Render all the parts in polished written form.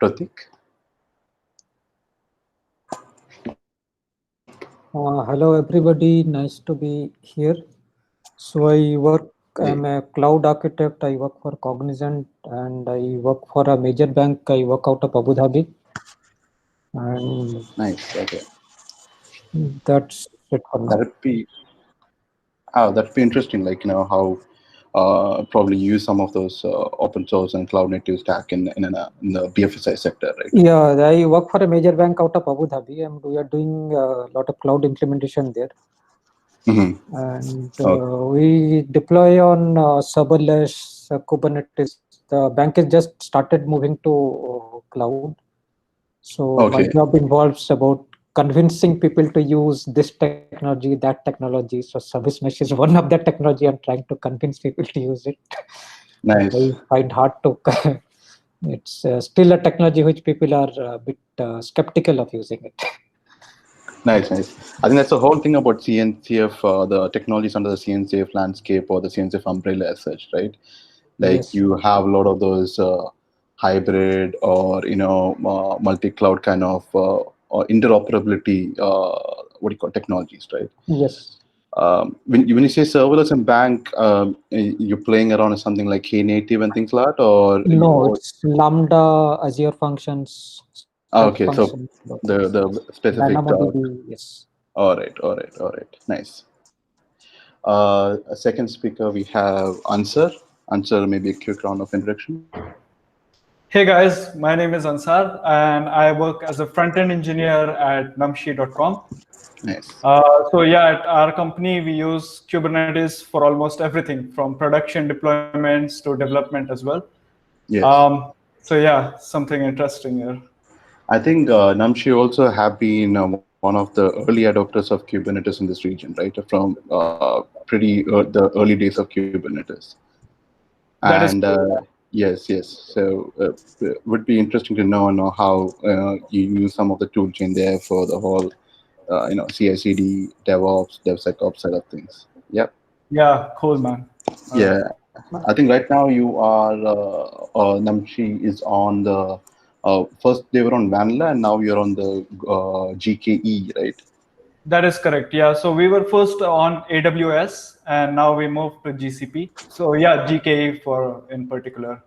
Pratik? Hello everybody, nice to be here. So I'm a cloud architect. I work for Cognizant and I work for a major bank. I work out of Abu Dhabi. And Nice. Okay. that's it for now. That'd be interesting. Like how probably use some of those open source and cloud native stack in the BFSI sector, right? Yeah, I work for a major bank out of Abu Dhabi and we are doing a lot of cloud implementation there. Mm-hmm. And Okay. we deploy on serverless Kubernetes. The bank has just started moving to cloud. So my Okay. job involves about convincing people to use this technology, that technology. So service mesh is one of the technology I'm trying to convince people to use it. But I Nice. find hard to. It's still a technology which people are a bit skeptical of using it. Nice. I think that's the whole thing about CNCF, the technologies under the CNCF landscape or the CNCF umbrella as such, right? Like Yes. you have a lot of those hybrid or multi-cloud kind of or interoperability, what do you call technologies, right? Yes. When you say serverless and bank, you're playing around with something like Knative and things like that, or No, it's Lambda, Azure Functions, Step okay, so Function, the specific. DynamoDB. Yes. All right. Nice. A second speaker, we have Ansar. Ansar, maybe a quick round of introduction. Hey guys, my name is Ansar and I work as a front-end engineer at numshi.com. Nice. So yeah, at our company, we use Kubernetes for almost everything from production deployments to development as well. Yes. So yeah, something interesting here. I think Namshi also have been one of the early adopters of Kubernetes in this region, right? From the early days of Kubernetes. That is And yes. So would be interesting to know how you use some of the tool chain there for the whole, CI/CD, DevOps, DevSecOps side of things. Yep. Yeah, cool, man. Yeah. I think right now you are Namshi is on the first they were on Vanilla and now you're on the GKE, right? That is correct. Yeah, so we were first on AWS and now we moved to GCP. So yeah, GKE for in particular.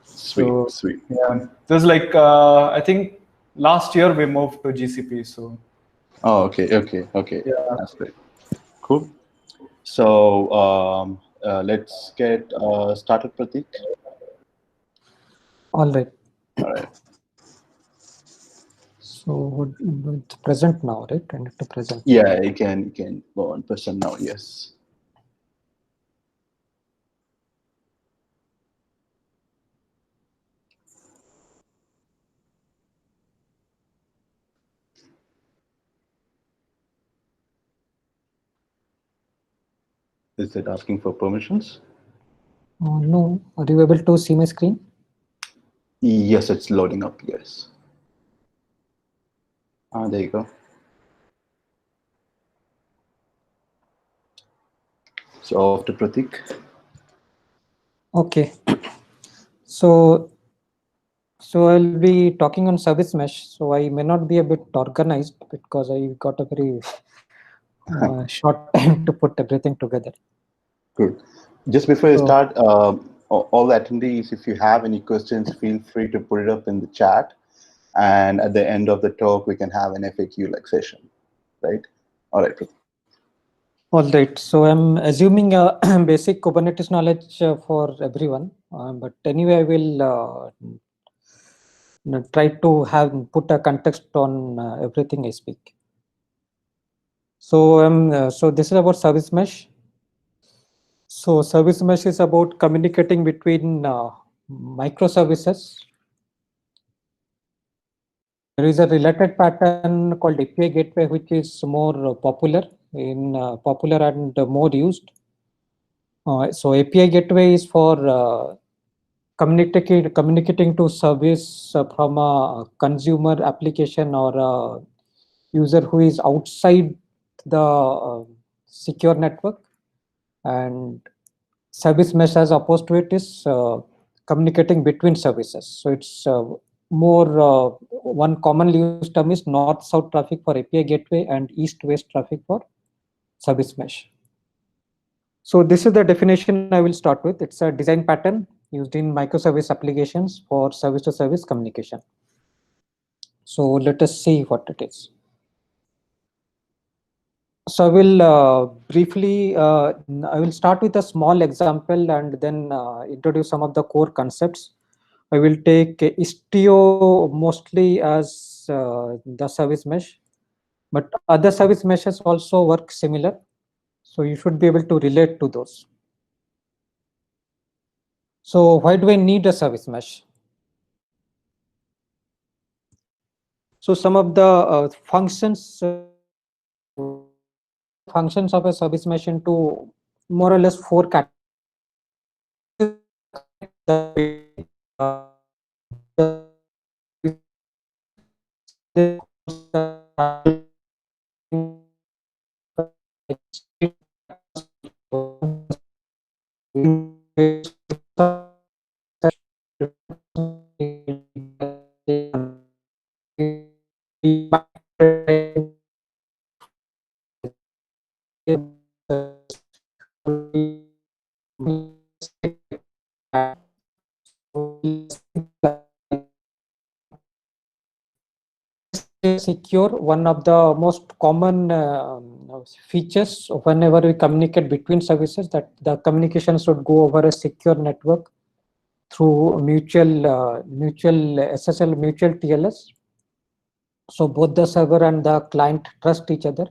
So Sweet. yeah, there's like I think last year we moved to GCP. So Oh, okay. yeah. That's great. Cool. So let's get started, Pratik. All right. All right. So it's present now, right? I need to present. Yeah, you can go on present now. Yes. Is it asking for permissions? No. Are you able to see my screen? Yes, it's loading up. Yes. There you go. So off to Pratik. Okay. So I'll be talking on service mesh. So I may not be a bit organized because I got a very short time to put everything together. Good. Just before you So, start, all the attendees, if you have any questions, feel free to put it up in the chat. And at the end of the talk, we can have an FAQ like session, right? All right. all right. So I'm assuming a basic Kubernetes knowledge for everyone. But anyway, I will try to put a context on everything I speak. So this is about service mesh. So service mesh is about communicating between microservices. There is a related pattern called API gateway, which is more popular and more used. So API gateway is for communicating to service from a consumer application or a user who is outside the secure network, and service mesh as opposed to it is communicating between services. So it's one commonly used term is north-south traffic for API gateway and east-west traffic for service mesh. So this is the definition I will start with. It's a design pattern used in microservice applications for service-to-service communication. So let us see what it is. So I will I will start with a small example and then introduce some of the core concepts. I will take Istio mostly as the service mesh, but other service meshes also work similar. So you should be able to relate to those. So why do I need a service mesh? So some of the functions of a service mesh into more or less 4 categories. Secure, one of the most common features whenever we communicate between services, that the communication should go over a secure network through mutual SSL, mutual TLS. So both the server and the client trust each other.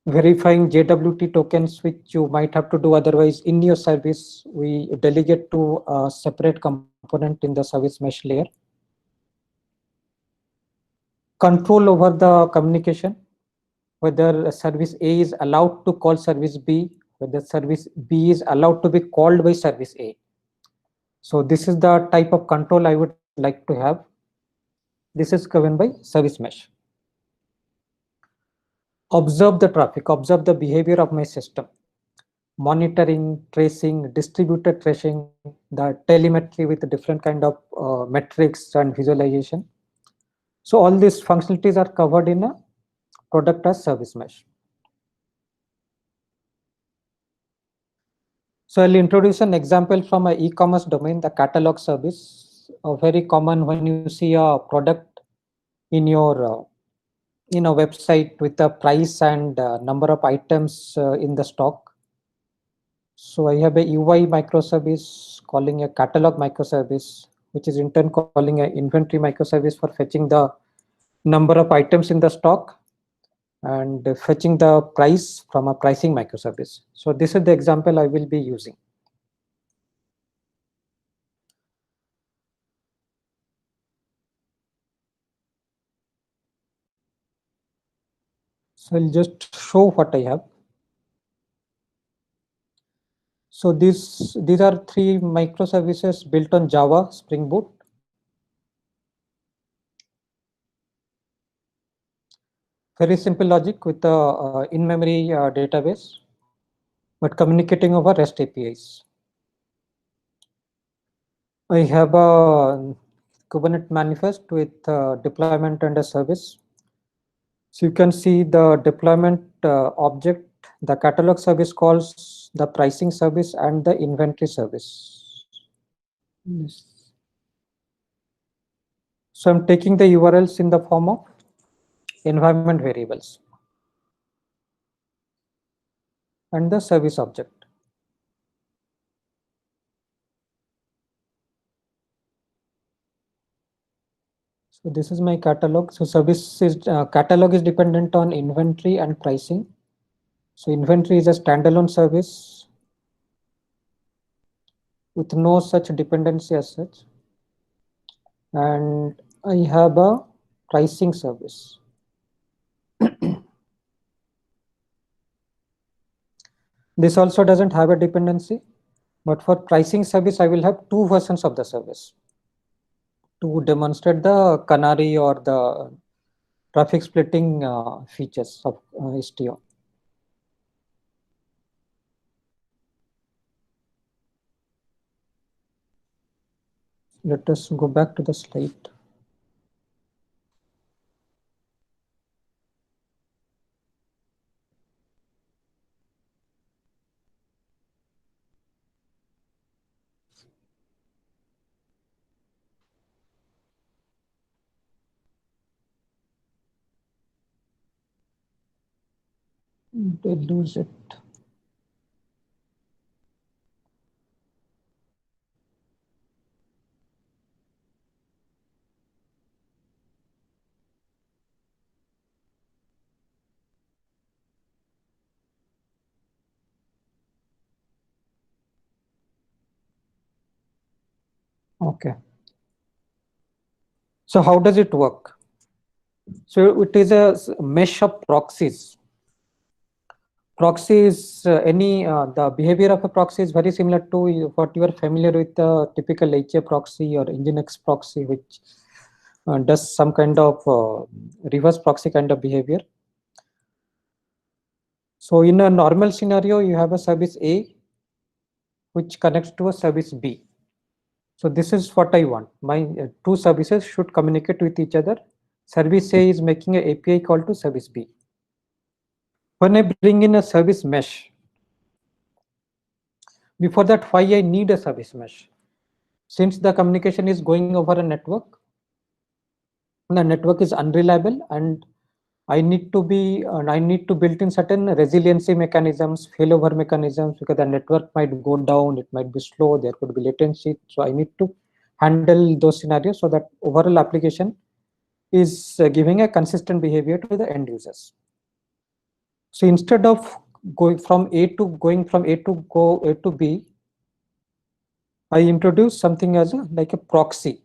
Verifying JWT tokens, which you might have to do otherwise in your service, we delegate to a separate component in the service mesh layer. Control over the communication, whether service A is allowed to call service B, whether service B is allowed to be called by service A. So this is the type of control I would like to have. This is governed by service mesh. Observe the traffic, observe the behavior of my system. Monitoring, tracing, distributed tracing, the telemetry with different kind of metrics and visualization. So all these functionalities are covered in a product as service mesh. So I'll introduce an example from an e-commerce domain, the catalog service. Very common when you see a product in your website with the price and number of items in the stock. So I have a UI microservice calling a catalog microservice, which is in turn calling an inventory microservice for fetching the number of items in the stock and fetching the price from a pricing microservice. So this is the example I will be using. So I'll just show what I have. So these are 3 microservices built on Java Spring Boot. Very simple logic with the in-memory database, but communicating over REST APIs. I have a Kubernetes manifest with deployment and a service. So you can see the deployment object, the catalog service calls the pricing service and the inventory service. So I'm taking the URLs in the form of environment variables and the service object. So this is my catalog. So service is catalog is dependent on inventory and pricing. So inventory is a standalone service with no such dependency as such. And I have a pricing service. This also doesn't have a dependency, but for pricing service, I will have 2 versions of the service to demonstrate the canary or the traffic splitting features of Istio. Let us go back to the slide. They lose it. Okay. So how does it work? So it is a mesh of proxies. Proxy is the behavior of a proxy is very similar to what you are familiar with the typical HA proxy or Nginx proxy, which does some kind of reverse proxy kind of behavior. So in a normal scenario, you have a service A which connects to a service B. So this is what I want. My two services should communicate with each other. Service A is making an API call to service B. When I bring in a service mesh, before that, why I need a service mesh? Since the communication is going over a network, the network is unreliable, and I need to build in certain resiliency mechanisms, failover mechanisms, because the network might go down, it might be slow, there could be latency. So I need to handle those scenarios so that overall application is giving a consistent behavior to the end users. So instead of going from A to B, I introduce something as like a proxy.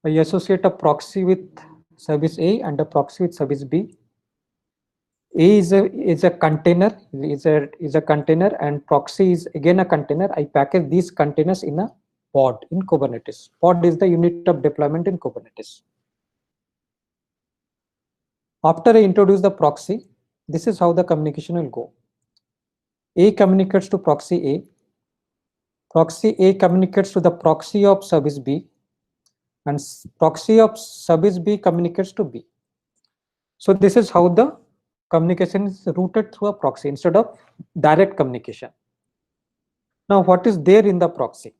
I associate a proxy with service A and a proxy with service B. A is a container, is a container, and proxy is again a container. I package these containers in a pod in Kubernetes. Pod is the unit of deployment in Kubernetes. After I introduce the proxy, this is how the communication will go. A communicates to proxy A. Proxy A communicates to the proxy of service B, and proxy of service B communicates to B. So this is how the communication is routed through a proxy instead of direct communication. Now, what is there in the proxy?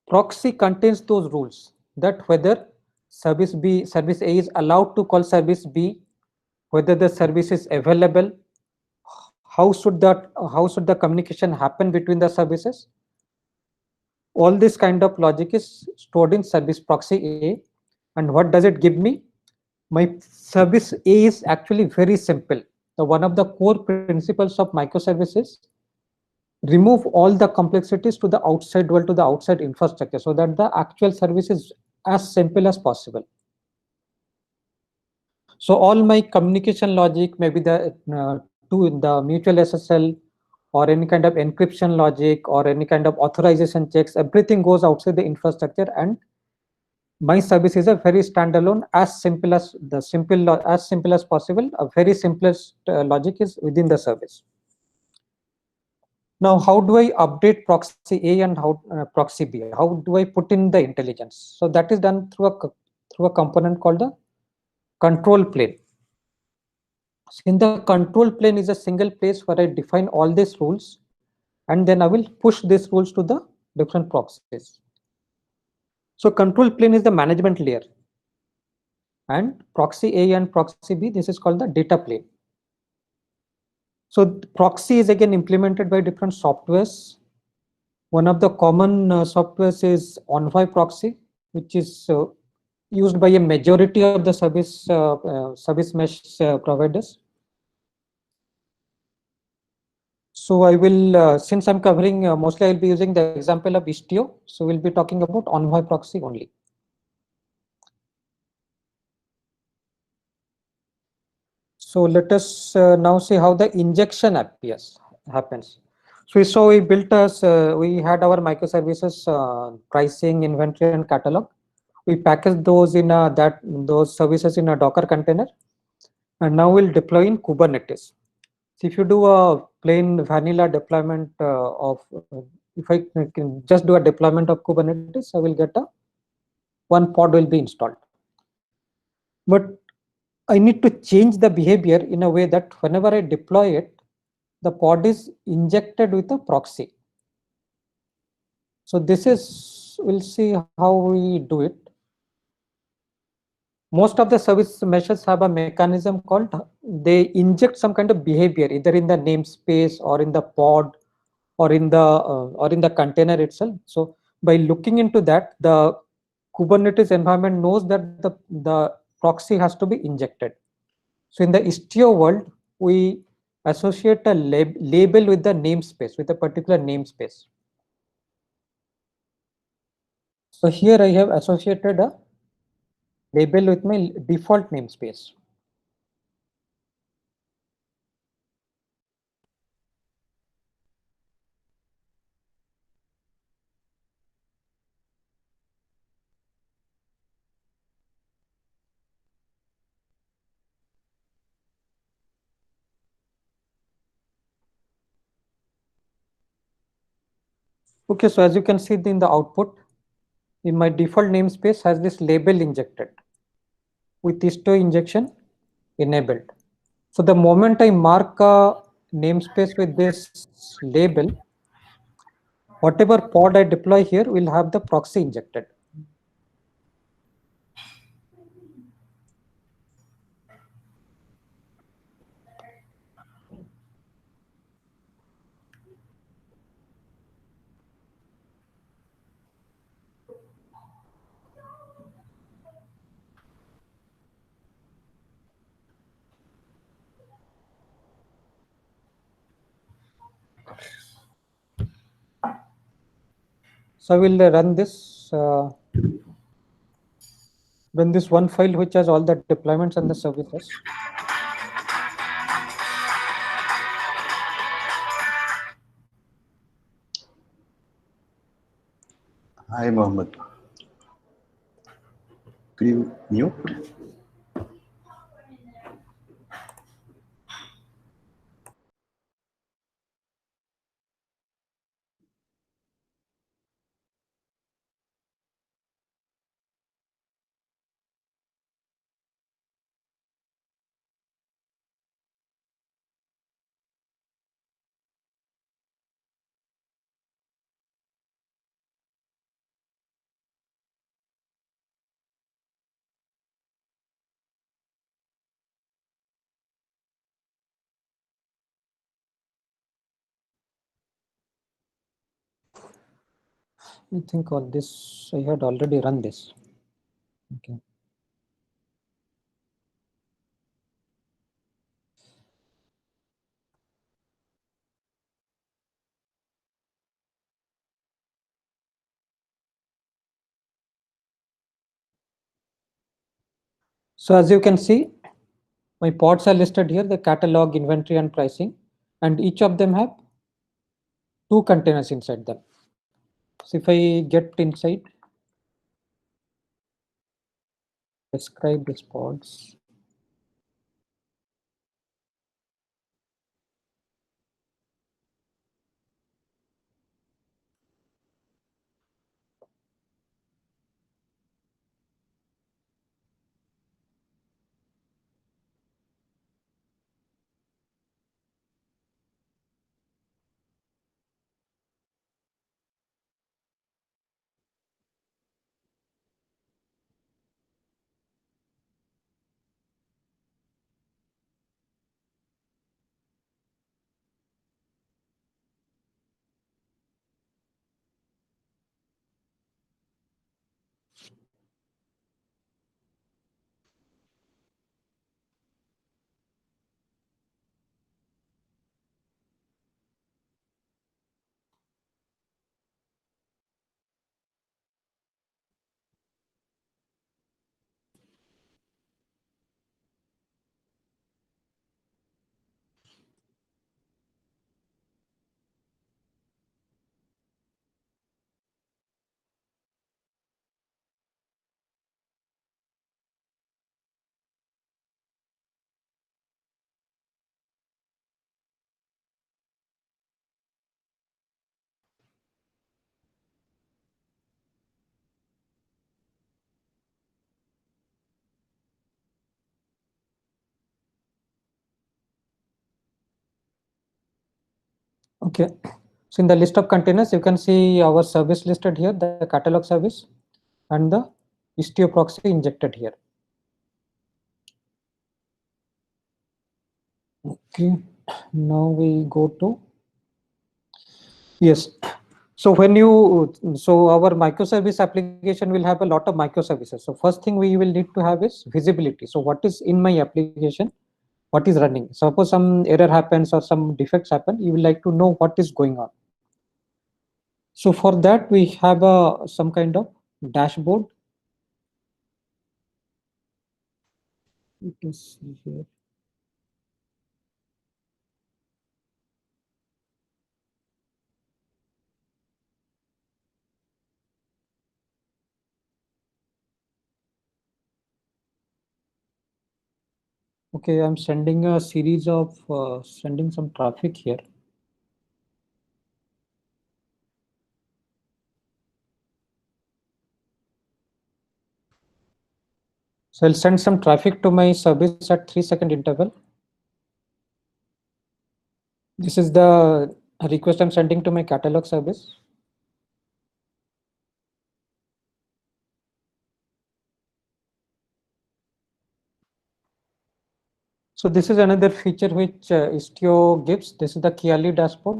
Proxy contains those rules that whether service A is allowed to call service B, whether the service is available, how should the communication happen between the services. All this kind of logic is stored in service proxy A. And what does it give me? My service A is actually very simple. So one of the core principles of microservices, remove all the complexities to the outside world, to the outside infrastructure, so that the actual service is as simple as possible. So all my communication logic, maybe the mutual SSL or any kind of encryption logic or any kind of authorization checks, everything goes outside the infrastructure, and my service is a very standalone, as simple as possible. A very simplest logic is within the service. Now, how do I update proxy A and how proxy B? How do I put in the intelligence? So that is done through a component called the control plane. So in the control plane is a single place where I define all these rules, and then I will push these rules to the different proxies. So control plane is the management layer, and proxy A and proxy B, this is called the data plane. So proxy is again implemented by different softwares. One of the common softwares is Envoy proxy, which is used by a majority of the service mesh providers. So I will, since I'm covering, mostly I'll be using the example of Istio. So we'll be talking about Envoy proxy only. So let us now see how the injection happens. So we saw we had our microservices pricing, inventory, and catalog. We package those in those services in a Docker container, and now we'll deploy in Kubernetes. So if you do a plain vanilla deployment if I can just do a deployment of Kubernetes, I will get one pod will be installed. But I need to change the behavior in a way that whenever I deploy it, the pod is injected with a proxy. So this is, we'll see how we do it. most of the service meshes have a mechanism called they inject some kind of behavior either in the namespace or in the pod or in the container itself. So by looking into that, the Kubernetes environment knows that the proxy has to be injected. So in the Istio world, we associate a label with the namespace, with a particular namespace. So here I have associated a label with my default namespace. Okay, so as you can see in the output, in my default namespace has this label injected with Istio injection enabled. So the moment I mark a namespace with this label, whatever pod I deploy here will have the proxy injected. So I will run this one file which has all the deployments and the services. Hi, Mohammed. Could you mute? I think all this, I had already run this. Okay. So as you can see, my pods are listed here, the catalog, inventory, and pricing, and each of them have 2 containers inside them. So if I get inside, describe these pods. Okay. So in the list of containers, you can see our service listed here, the catalog service, and the Istio proxy injected here. Okay, now we go to, yes. So when you, so our microservice application will have a lot of microservices. So first thing we will need to have is visibility. So what is in my application? What is running? Suppose some error happens or some defects happen, you will like to know what is going on. So for that, we have a some kind of dashboard. Let us see here. Okay, I'm sending a series of sending some traffic here. So I'll send some traffic to my service at 3-second interval. This is the request I'm sending to my catalog service. So this is another feature which Istio gives. This is the Kiali dashboard.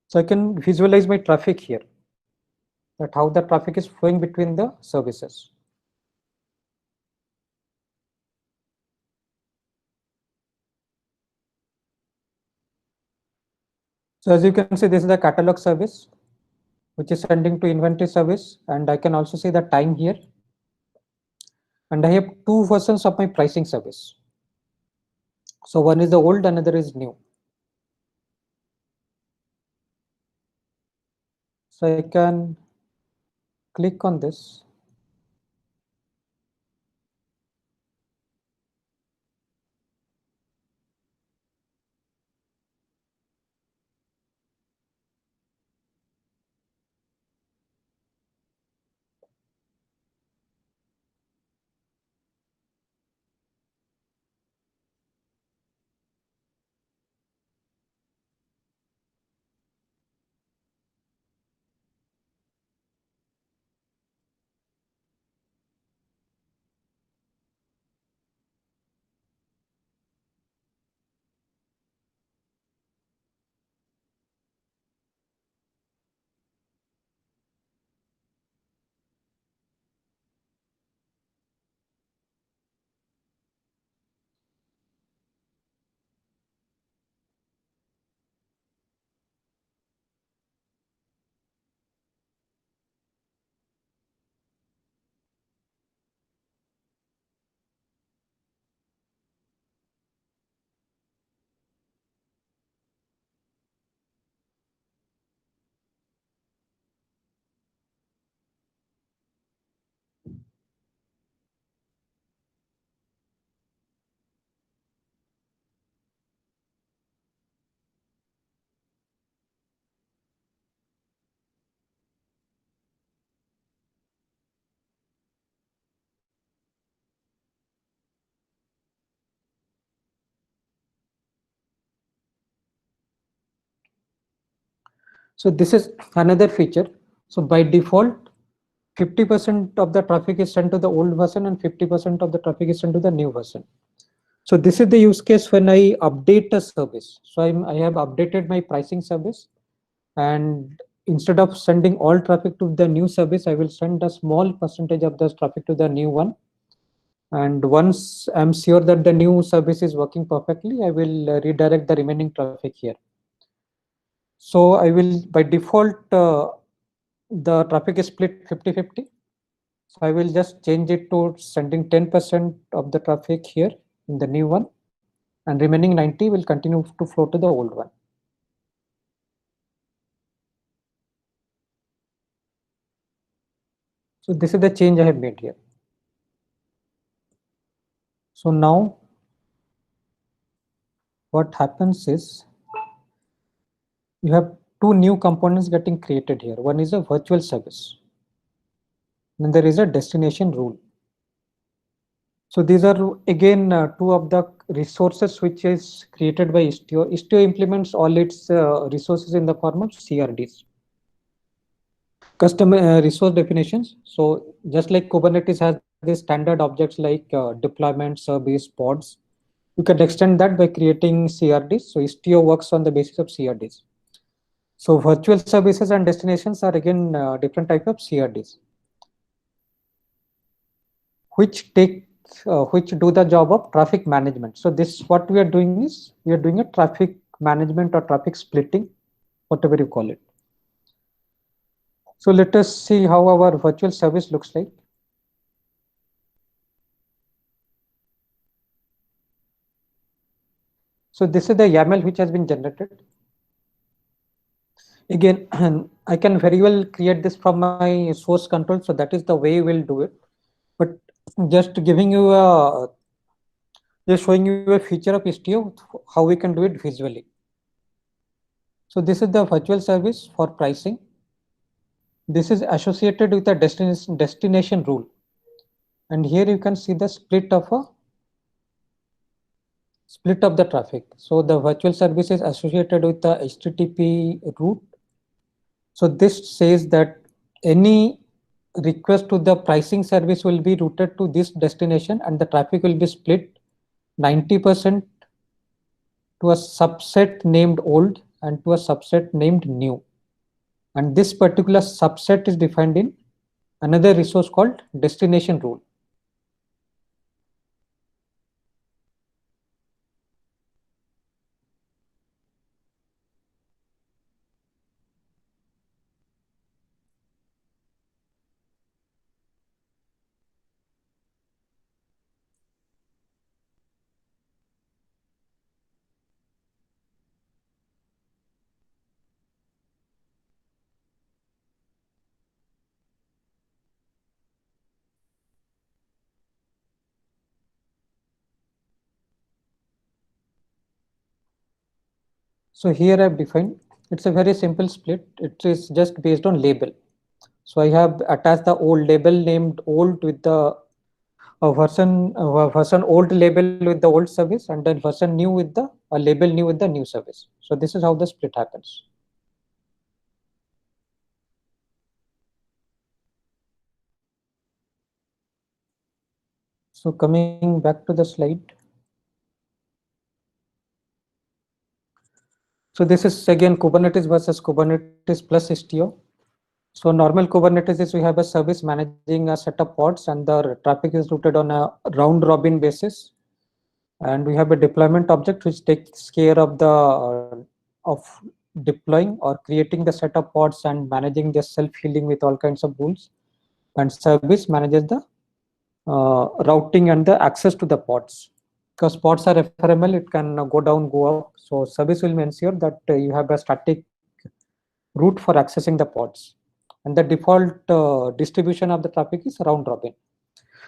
So I can visualize my traffic here, that how the traffic is flowing between the services. So as you can see, this is the catalog service, which is sending to inventory service. And I can also see the time here. And I have two versions of my pricing service. So one is the old, another is new. So I can click on this. So this is another feature. So by default, 50% of the traffic is sent to the old version and 50% of the traffic is sent to the new version. So this is the use case when I update a service. So I have updated my pricing service, and instead of sending all traffic to the new service, I will send a small percentage of the traffic to the new one. And once I'm sure that the new service is working perfectly, I will redirect the remaining traffic here. So I will, by default, the traffic is split 50-50. So I will just change it to sending 10% of the traffic here in the new one, and remaining 90 will continue to flow to the old one. So this is the change I have made here. So now what happens is you have two new components getting created here. One is a virtual service. Then there is a destination rule. So these are again two of the resources which is created by Istio. Istio implements all its resources in the form of CRDs, custom resource definitions. So just like Kubernetes has these standard objects like deployment, service, pods, You can extend that by creating CRDs. So Istio works on the basis of CRDs. So virtual services and destinations are again different type of CRDs, which do the job of traffic management. So this, what we are doing is, we are doing a traffic management or traffic splitting, whatever you call it. So let us see how our virtual service looks like. So this is the YAML which has been generated. Again, I can very well create this from my source control. So that is the way we'll do it. But just giving you a, just showing you a feature of Istio, how we can do it visually. So this is the virtual service for pricing. This is associated with a destination rule. And here you can see the split of the traffic. So the virtual service is associated with the HTTP route. So this says that any request to the pricing service will be routed to this destination, and the traffic will be split 90% to a subset named old and to a subset named new. And this particular subset is defined in another resource called destination rule. So here I've defined, it's a very simple split. It is just based on label. So I have attached the old label named old with the version old label with the old service, and then version new with the label new with the new service. So this is how the split happens. So coming back to the slide. So this is again Kubernetes versus Kubernetes plus Istio. So normal Kubernetes is, we have a service managing a set of pods, and the traffic is routed on a round robin basis. And we have a deployment object which takes care of the deploying or creating the set of pods and managing the self-healing with all kinds of rules. And service manages the routing and the access to the pods. Because pods are ephemeral, it can go down, go up. So service will ensure that you have a static route for accessing the pods. And the default distribution of the traffic is round robin.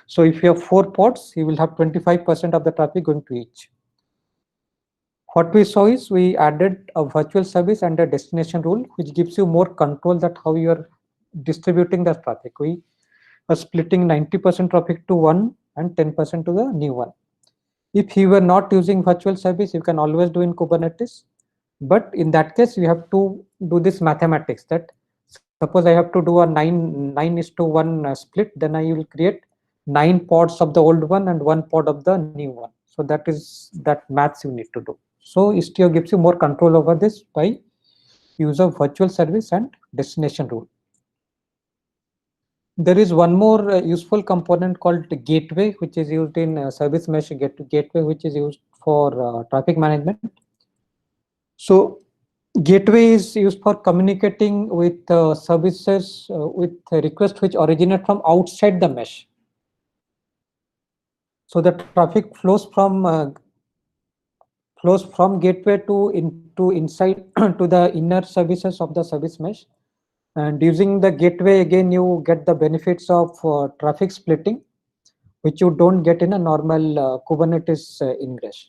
So if you have 4 pods, you will have 25% of the traffic going to each. What we saw is, we added a virtual service and a destination rule, which gives you more control that how you are distributing the traffic. We are splitting 90% traffic to one and 10% to the new one. If you were not using virtual service, you can always do in Kubernetes. But in that case, you have to do this mathematics, that suppose I have to do a 9:1 split, then I will create 9 pods of the old one and 1 pod of the new one. So that is that maths you need to do. So Istio gives you more control over this by use of virtual service and destination rule. There is one more useful component called gateway, which is used in service mesh gateway, which is used for traffic management. So gateway is used for communicating with services with requests which originate from outside the mesh. So the traffic flows from gateway to inside to the inner services of the service mesh. And using the gateway, again, you get the benefits of traffic splitting, which you don't get in a normal Kubernetes ingress.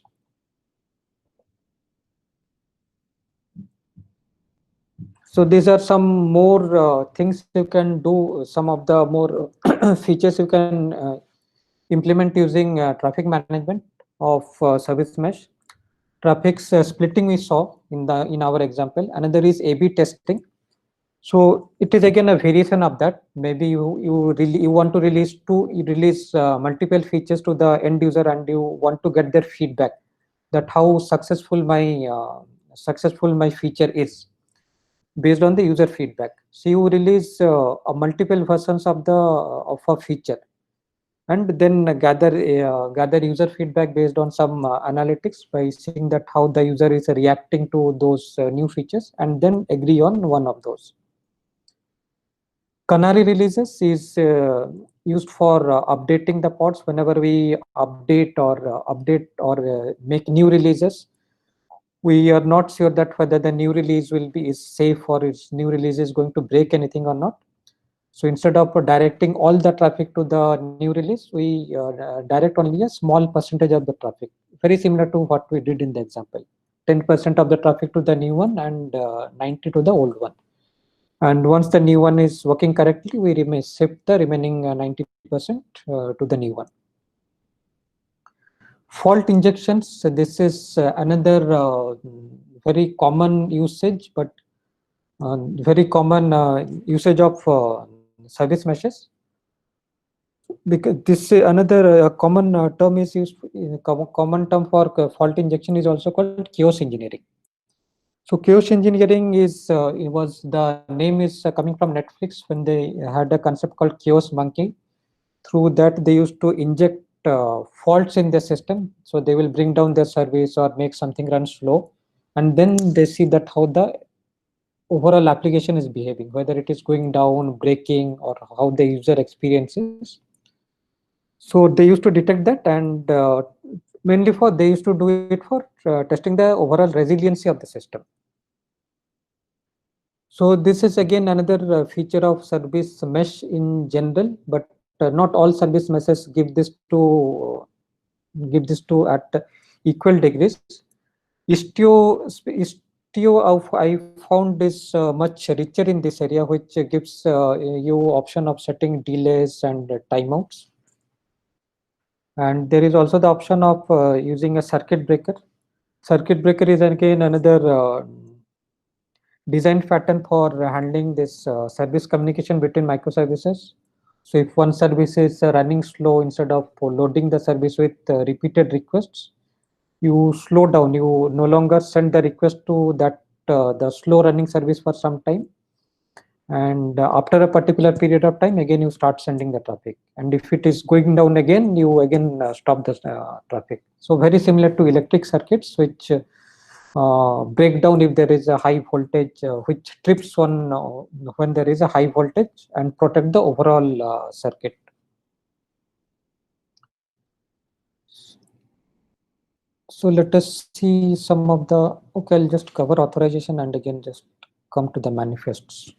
So these are some more things you can do, some of the more features you can implement using traffic management of service mesh. Traffic splitting we saw in our example. Another is A/B testing. So it is again a variation of that. Maybe you want to release multiple features to the end user, and you want to get their feedback. that how successful my feature is based on the user feedback. So you release a multiple versions of a feature, and then gather user feedback based on some analytics by seeing that how the user is reacting to those new features, and then agree on one of those. Canary releases is used for updating the pods. Whenever we update or make new releases, we are not sure that whether the new release is safe, or its new release is going to break anything or not. So instead of directing all the traffic to the new release, we direct only a small percentage of the traffic, very similar to what we did in the example. 10% of the traffic to the new one, and 90 to the old one. And once the new one is working correctly, we shift the remaining 90% to the new one. Fault injections. So this is another very common usage, but very common usage of service meshes. Because this another common term is used. Common term for fault injection is also called chaos engineering. So chaos engineering is the name is coming from Netflix when they had a concept called Chaos Monkey. Through that, they used to inject faults in the system. So they will bring down their service or make something run slow, and then they see that how the overall application is behaving, whether it is going down, breaking, or how the user experiences. So they used to detect that, and mainly they used to do it for testing the overall resiliency of the system. So this is again another feature of service mesh in general, but not all service meshes give this to at equal degrees. Istio I found is much richer in this area, which gives you option of setting delays and timeouts. And there is also the option of using a circuit breaker. Circuit breaker is again another design pattern for handling this service communication between microservices. So if one service is running slow, instead of loading the service with repeated requests, you slow down. You no longer send the request to the slow running service for some time, and after a particular period of time, again you start sending the traffic, and if it is going down again, you again stop the traffic. So very similar to electric circuits, which break down if there is a high voltage, which trips on when there is a high voltage, and protect the overall circuit. So let us see some of the, okay, I'll just cover authorization and again just come to the manifests.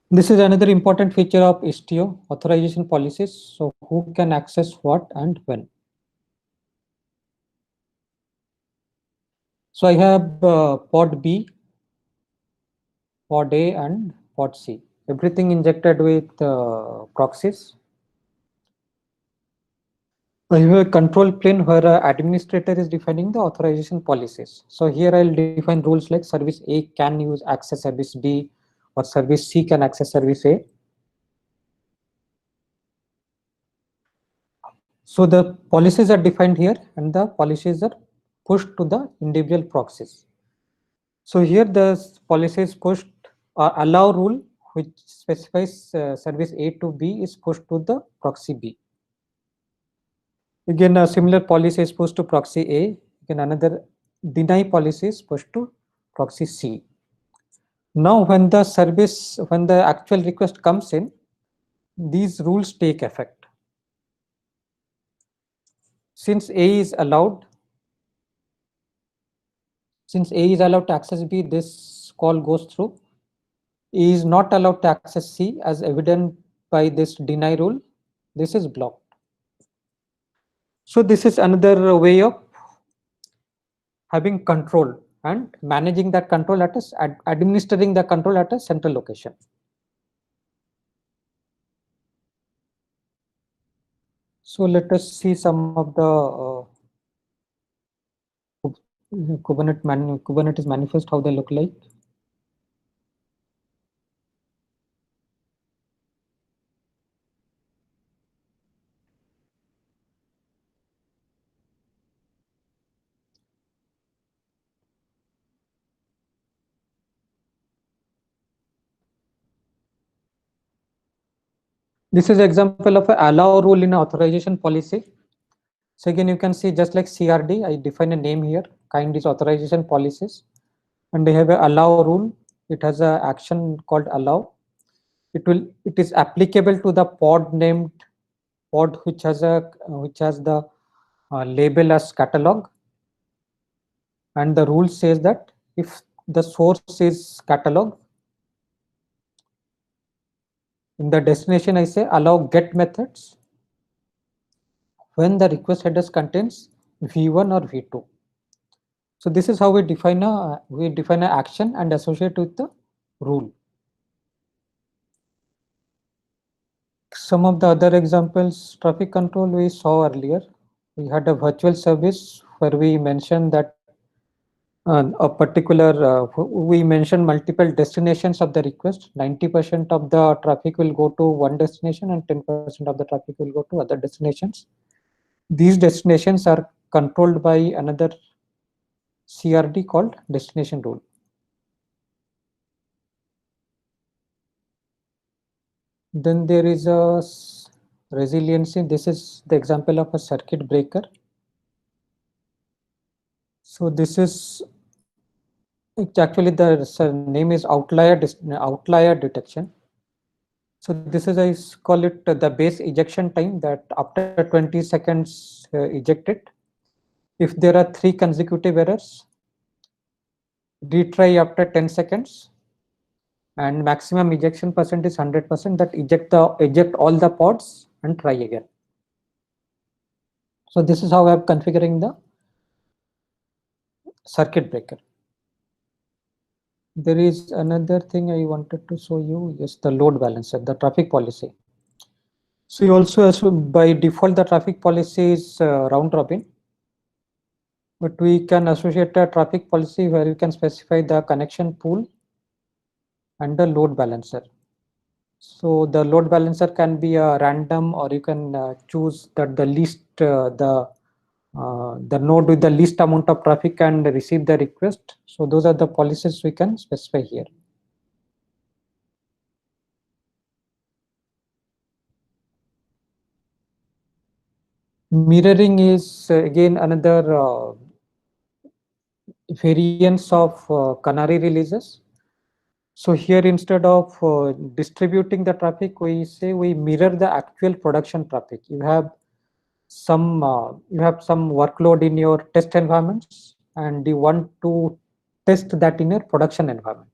This is another important feature of Istio, authorization policies. So who can access what and when. So I have pod B, pod A, and pod C. Everything injected with proxies. I have a control plane where an administrator is defining the authorization policies. So here I'll define rules like service A can use access service B, or service C can access service A. So the policies are defined here, and the policies are pushed to the individual proxies. So here the policy is pushed, allow rule, which specifies service A to B is pushed to the proxy B. Again, a similar policy is pushed to proxy A. Again, another deny policy is pushed to proxy C. Now, when the actual request comes in, these rules take effect. Since A is allowed to access B, this call goes through. A is not allowed to access C, as evident by this deny rule. This is blocked. So this is another way of having control and managing that control administering the control at a central location. So let us see some of the Kubernetes manifest, how they look like. This is example of a allow rule in authorization policy. So again, you can see just like CRD, I define a name here, kind is authorization policies, and they have a allow rule. It has a action called allow. It is applicable to the pod named pod which has the label as catalog, and the rule says that if the source is catalog, in the destination I say allow get methods when the request headers contains v1 or v2. So this is how we define a action and associate with the rule. Some of the other examples, traffic control we saw earlier. We had a virtual service where we mentioned that we mentioned multiple destinations of the request. 90% of the traffic will go to one destination and 10% of the traffic will go to other destinations. These destinations are controlled by another CRD called destination rule. Then there is a resiliency. This is the example of a circuit breaker. So this is actually the name is outlier detection. So this is, I call it the base ejection time, that after 20 seconds eject it. If there are 3 consecutive errors, retry after 10 seconds, and maximum ejection percent is 100%, that eject all the pods and try again. So this is how I'm configuring the circuit breaker. There is another thing I wanted to show you, is the load balancer, the traffic policy. So you also assume by default the traffic policy is round robin, but we can associate a traffic policy where you can specify the connection pool and the load balancer. So the load balancer can be a random, or you can choose that the node with the least amount of traffic can receive the request. So those are the policies we can specify here. Mirroring is again another variance of canary releases. So here, instead of distributing the traffic, we say we mirror the actual production traffic. You have some workload in your test environments, and you want to test that in your production environment.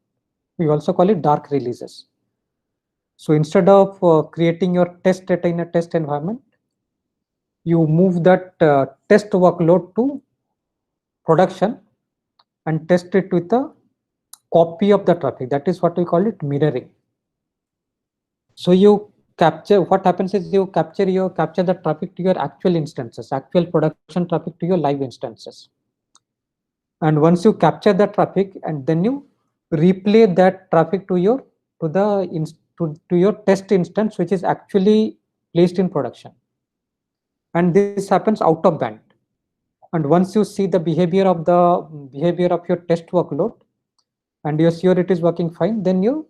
We also call it dark releases. So instead of creating your test data in a test environment, you move that test workload to production and test it with a copy of the traffic. That is what we call it mirroring. So you capture, what happens is you capture the traffic to your actual instances, actual production traffic to your live instances. And once you capture the traffic, and then you replay that traffic to your test instance, which is actually placed in production. And this happens out of band. And once you see the behavior of your test workload, and you're sure it is working fine, then you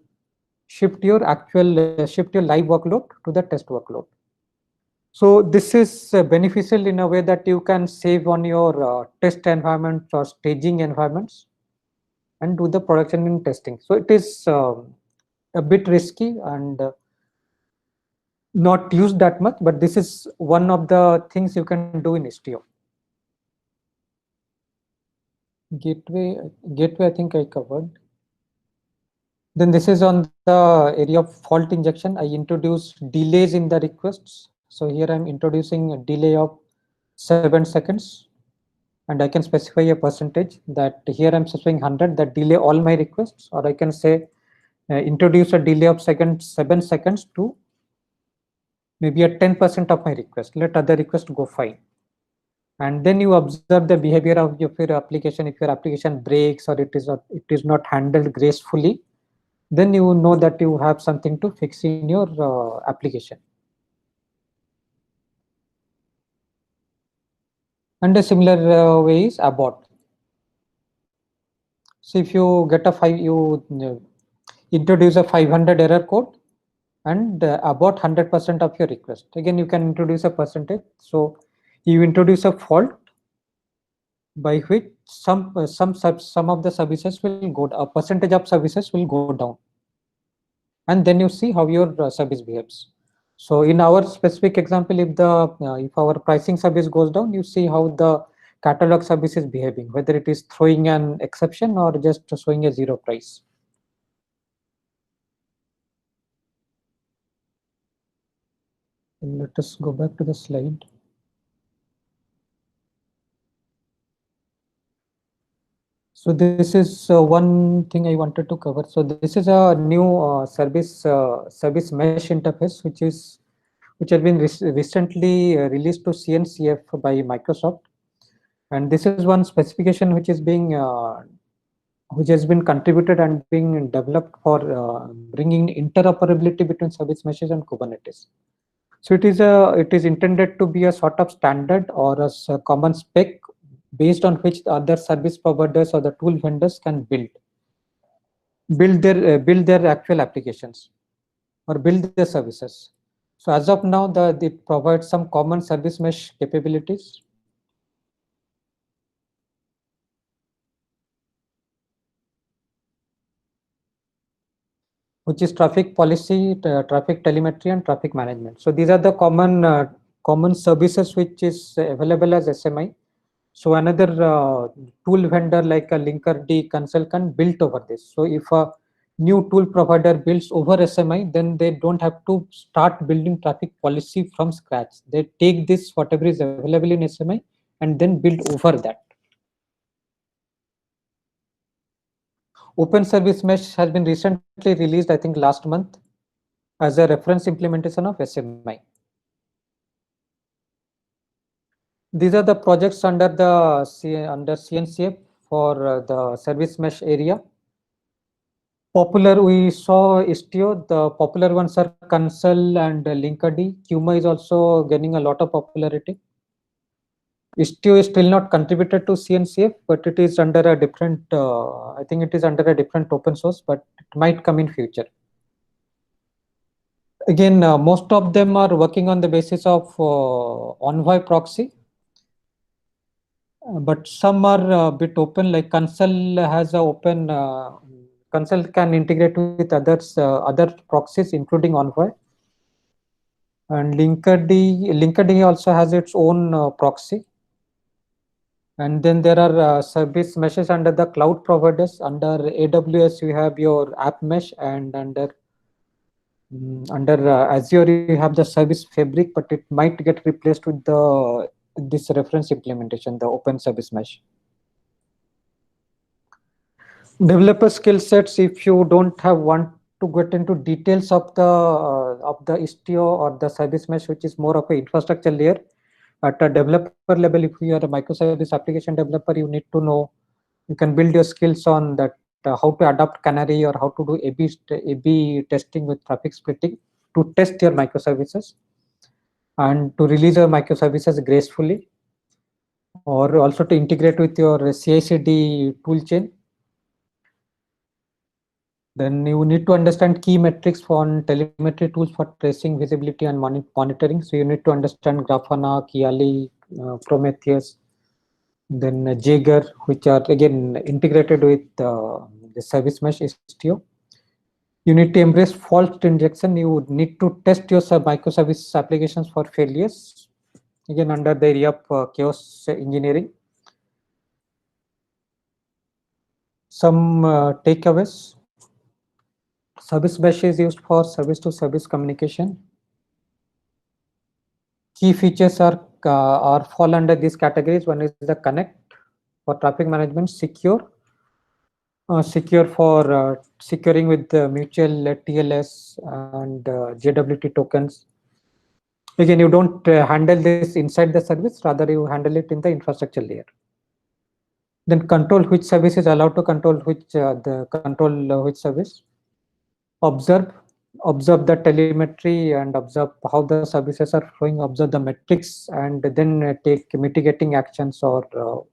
shift your live workload to the test workload. So this is beneficial in a way that you can save on your test environment or staging environments and do the production in testing. So it is a bit risky and not used that much, but this is one of the things you can do in Istio. Gateway, I think I covered. Then this is on the area of fault injection. I introduced delays in the requests. So here I'm introducing a delay of 7 seconds, and I can specify a percentage. That here I'm specifying 100, that delay all my requests, or I can say introduce a delay of 7 seconds to maybe a 10% of my request. Let other requests go fine. And then you observe the behavior of your application. If your application breaks or it is not handled gracefully, then you know that you have something to fix in your application. And a similar way is abort. So if you get you introduce a 500 error code, and about 100% of your request. Again, you can introduce a percentage. So you introduce a fault by which some of the services will go, a percentage of services will go down, and then you see how your service behaves. So in our specific example, if our pricing service goes down, you see how the catalog service is behaving, whether it is throwing an exception or just showing a zero price. Let us go back to the slide. So this is one thing I wanted to cover. So this is a new service mesh interface, which has been recently released to CNCF by Microsoft, and this is one specification which has been contributed and being developed for bringing interoperability between service meshes and Kubernetes. So it is intended to be a sort of standard or a common spec based on which the other service providers or the tool vendors can build their actual applications or build their services. So as of now, it provides some common service mesh capabilities. Which is traffic policy, traffic telemetry, and traffic management. So these are the common services which is available as SMI. So another tool vendor like a Linkerd, Consul can build over this. So if a new tool provider builds over SMI, then they don't have to start building traffic policy from scratch. They take this, whatever is available in SMI, and then build over that. Open Service Mesh has been recently released, I think last month, as a reference implementation of SMI. These are the projects under CNCF for the service mesh area. Popular, we saw Istio. The popular ones are Consul and Linkerd. Kuma is also gaining a lot of popularity. Istio is still not contributed to CNCF, but it is under a different, I think it is under a different open source, but it might come in future. Again, most of them are working on the basis of Envoy proxy. But some are a bit open, like Consul has a open, Consul can integrate with other proxies, including Envoy. And Linkerd also has its own proxy. And then there are service meshes under the cloud providers. Under AWS, you have your app mesh, and under Azure, you have the service fabric, but it might get replaced with this reference implementation, the open service mesh. Developer skill sets, if you don't want to get into details of the Istio or the service mesh, which is more of an infrastructure layer, at a developer level, if you are a microservice application developer, you need to know, you can build your skills on that, how to adopt Canary or how to do A/B testing with traffic splitting to test your microservices and to release your microservices gracefully, or also to integrate with your CI/CD toolchain. Then you need to understand key metrics for telemetry tools for tracing, visibility, and monitoring. So you need to understand Grafana, Kiali, Prometheus, then Jaeger, which are again integrated with the service mesh Istio. You need to embrace fault injection. You need to test your microservice applications for failures, again under the area of chaos engineering. Some takeaways. Service mesh is used for service-to-service communication. Key features are fall under these categories. One is the connect for traffic management, secure for securing with the mutual TLS and JWT tokens. Again, you don't handle this inside the service, rather you handle it in the infrastructure layer. Then control which service is allowed to control which which service. Observe the telemetry and observe how the services are flowing, observe the metrics, and then take mitigating actions or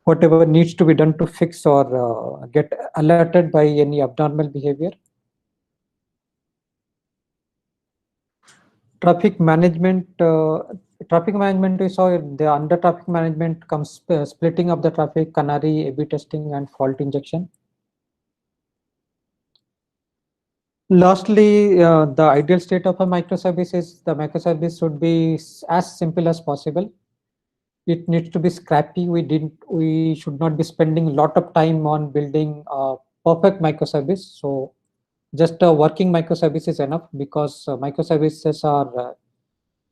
whatever needs to be done to fix or get alerted by any abnormal behavior. Traffic management. We saw the under traffic management comes splitting up the traffic, canary, A/B testing, and fault injection. Lastly, the ideal state of a microservice is the microservice should be as simple as possible. It needs to be scrappy. We should not be spending a lot of time on building a perfect microservice. So just a working microservice is enough, because microservices are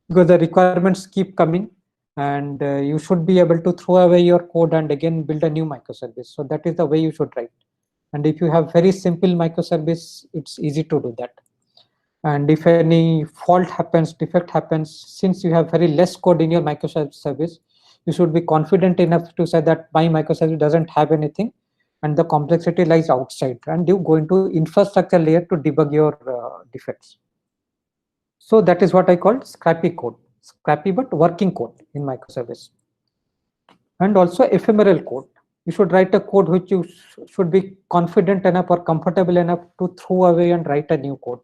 because the requirements keep coming, and you should be able to throw away your code and again build a new microservice. So that is the way you should write. And if you have very simple microservice, it's easy to do that. And if any fault happens, defect happens, since you have very less code in your microservice, you should be confident enough to say that my microservice doesn't have anything, and the complexity lies outside, and you go into infrastructure layer to debug your defects. So that is what I call scrappy code, scrappy but working code in microservice. And also ephemeral code. You should write a code which you should be confident enough or comfortable enough to throw away and write a new code,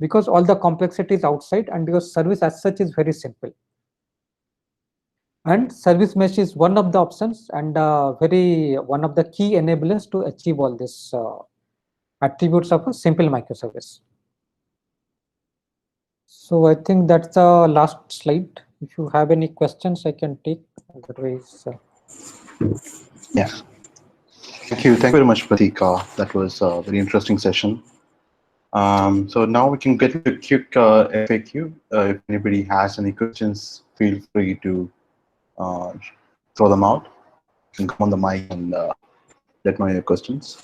because all the complexity is outside and your service as such is very simple. And service mesh is one of the options and one of the key enablers to achieve all these attributes of a simple microservice. So I think that's the last slide. If you have any questions, I can take. Otherwise, Yeah. Thank you very much, Pratik. That was a very interesting session. So now we can get into a quick FAQ. If anybody has any questions, feel free to throw them out. You can come on the mic and let me know your questions.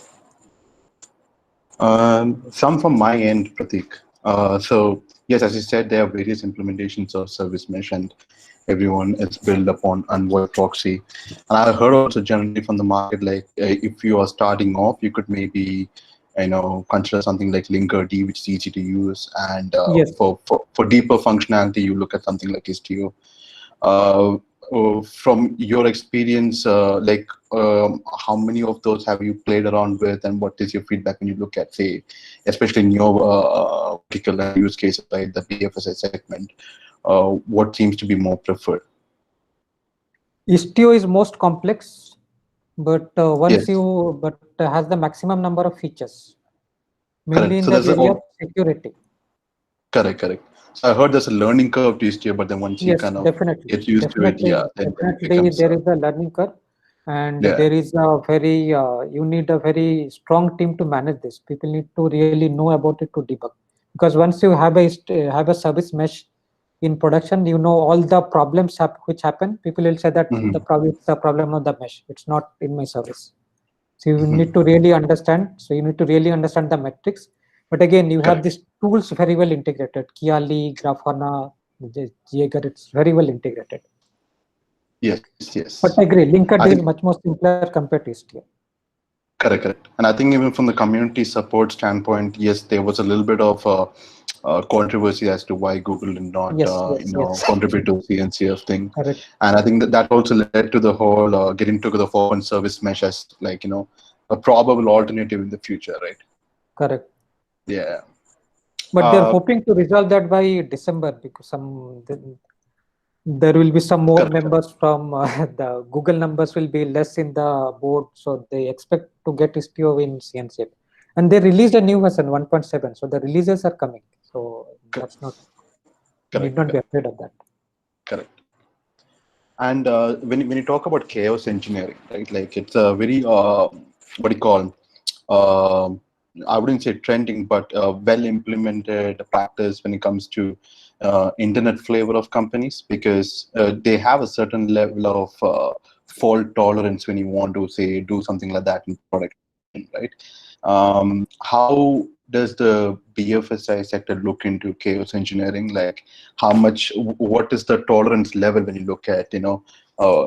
Some from my end, Pratik. So yes, as you said, there are various implementations of service mesh, and everyone is built upon Envoy proxy. And I heard also generally from the market, like if you are starting off, you could maybe consider something like Linkerd, which is easy to use, and yes. for deeper functionality, you look at something like Istio. From your experience, how many of those have you played around with, and what is your feedback when you look at, say, especially in your particular use case, like the BFSI segment, what seems to be more preferred? Istio is most complex, but Yes. has the maximum number of features, mainly Correct. in the area of security. Correct. So I heard there's a learning curve to Istio, but then once you kind of get used to it, yeah, then it becomes, there is a learning curve, and yeah. there is a very you need a very strong team to manage this. People need to really know about it to debug, because once you have a service mesh in production, you know all the problems which happen. People will say that the problem of the mesh. It's not in my service. So you need to really understand. So you need to really understand the metrics. But again, you have these tools very well integrated. Kiali, Grafana, Jaeger, it's very well integrated. Yes. But I agree, Linkerd is much more simpler compared to Istio. Correct. And I think even from the community support standpoint, yes, there was a little bit of controversy as to why Google did not, contribute to the CNCF thing. Correct. And I think that also led to the whole getting to the foreign service mesh as a probable alternative in the future, right? Correct. Yeah. But they're hoping to resolve that by December, because there will be some more members from the Google numbers will be less in the board, so they expect to get Istio in CNCF. And they released a new version 1.7, so the releases are coming. So that's not, need not be afraid of that. Correct. And when you talk about chaos engineering, right? Like it's a very what do you call? I wouldn't say trending, but well implemented practice when it comes to internet flavor of companies, because they have a certain level of fault tolerance when you want to say do something like that in production, right? How does the BFSI sector look into chaos engineering? Like what is the tolerance level when you look at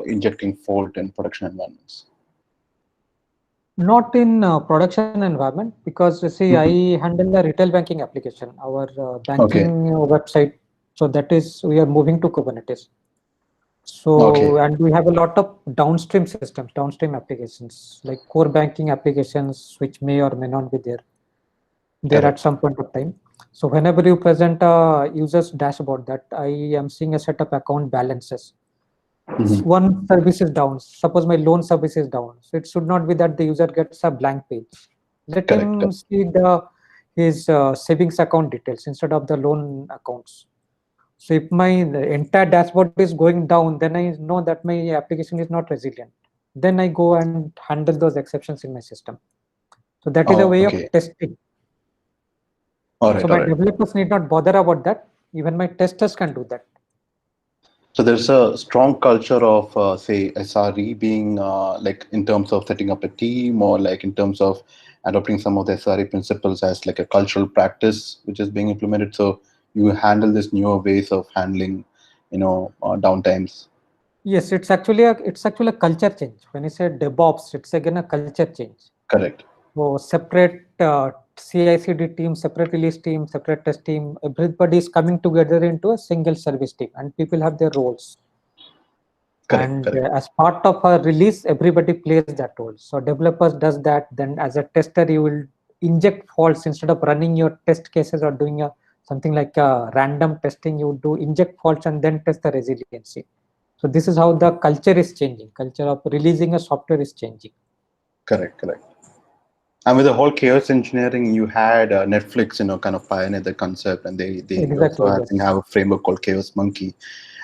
injecting fault in production environments? Not in production environment, because you see, I handle the retail banking application, our banking website. So that is, we are moving to Kubernetes. So, and we have a lot of downstream systems, downstream applications, like core banking applications, which may or may not be there at some point of time. So whenever you present a user's dashboard that I am seeing a set of account balances, one service is down. Suppose my loan service is down. So it should not be that the user gets a blank page. Let Correct. him see his savings account details instead of the loan accounts. So if the entire dashboard is going down, then I know that my application is not resilient. Then I go and handle those exceptions in my system. So that is a way of Okay. testing. All right. So my developers need not bother about that. Even my testers can do that. So there's a strong culture of, say, SRE being like in terms of setting up a team, or like in terms of adopting some of the SRE principles as like a cultural practice, which is being implemented. So you handle this newer ways of handling, downtimes. Yes, it's actually a culture change. When you say DevOps, it's again a culture change. Correct. So separate CI/CD team, separate release team, separate test team. Everybody is coming together into a single service team, and people have their roles. Correct. And Correct. as part of a release, everybody plays that role. So developers does that. Then as a tester, you will inject faults instead of running your test cases or doing something like a random testing. You do inject faults and then test the resiliency. So this is how the culture is changing. Culture of releasing a software is changing. Correct. Correct. And with the whole chaos engineering, you had Netflix, kind of pioneer the concept, and they Exactly, also yes. have a framework called Chaos Monkey.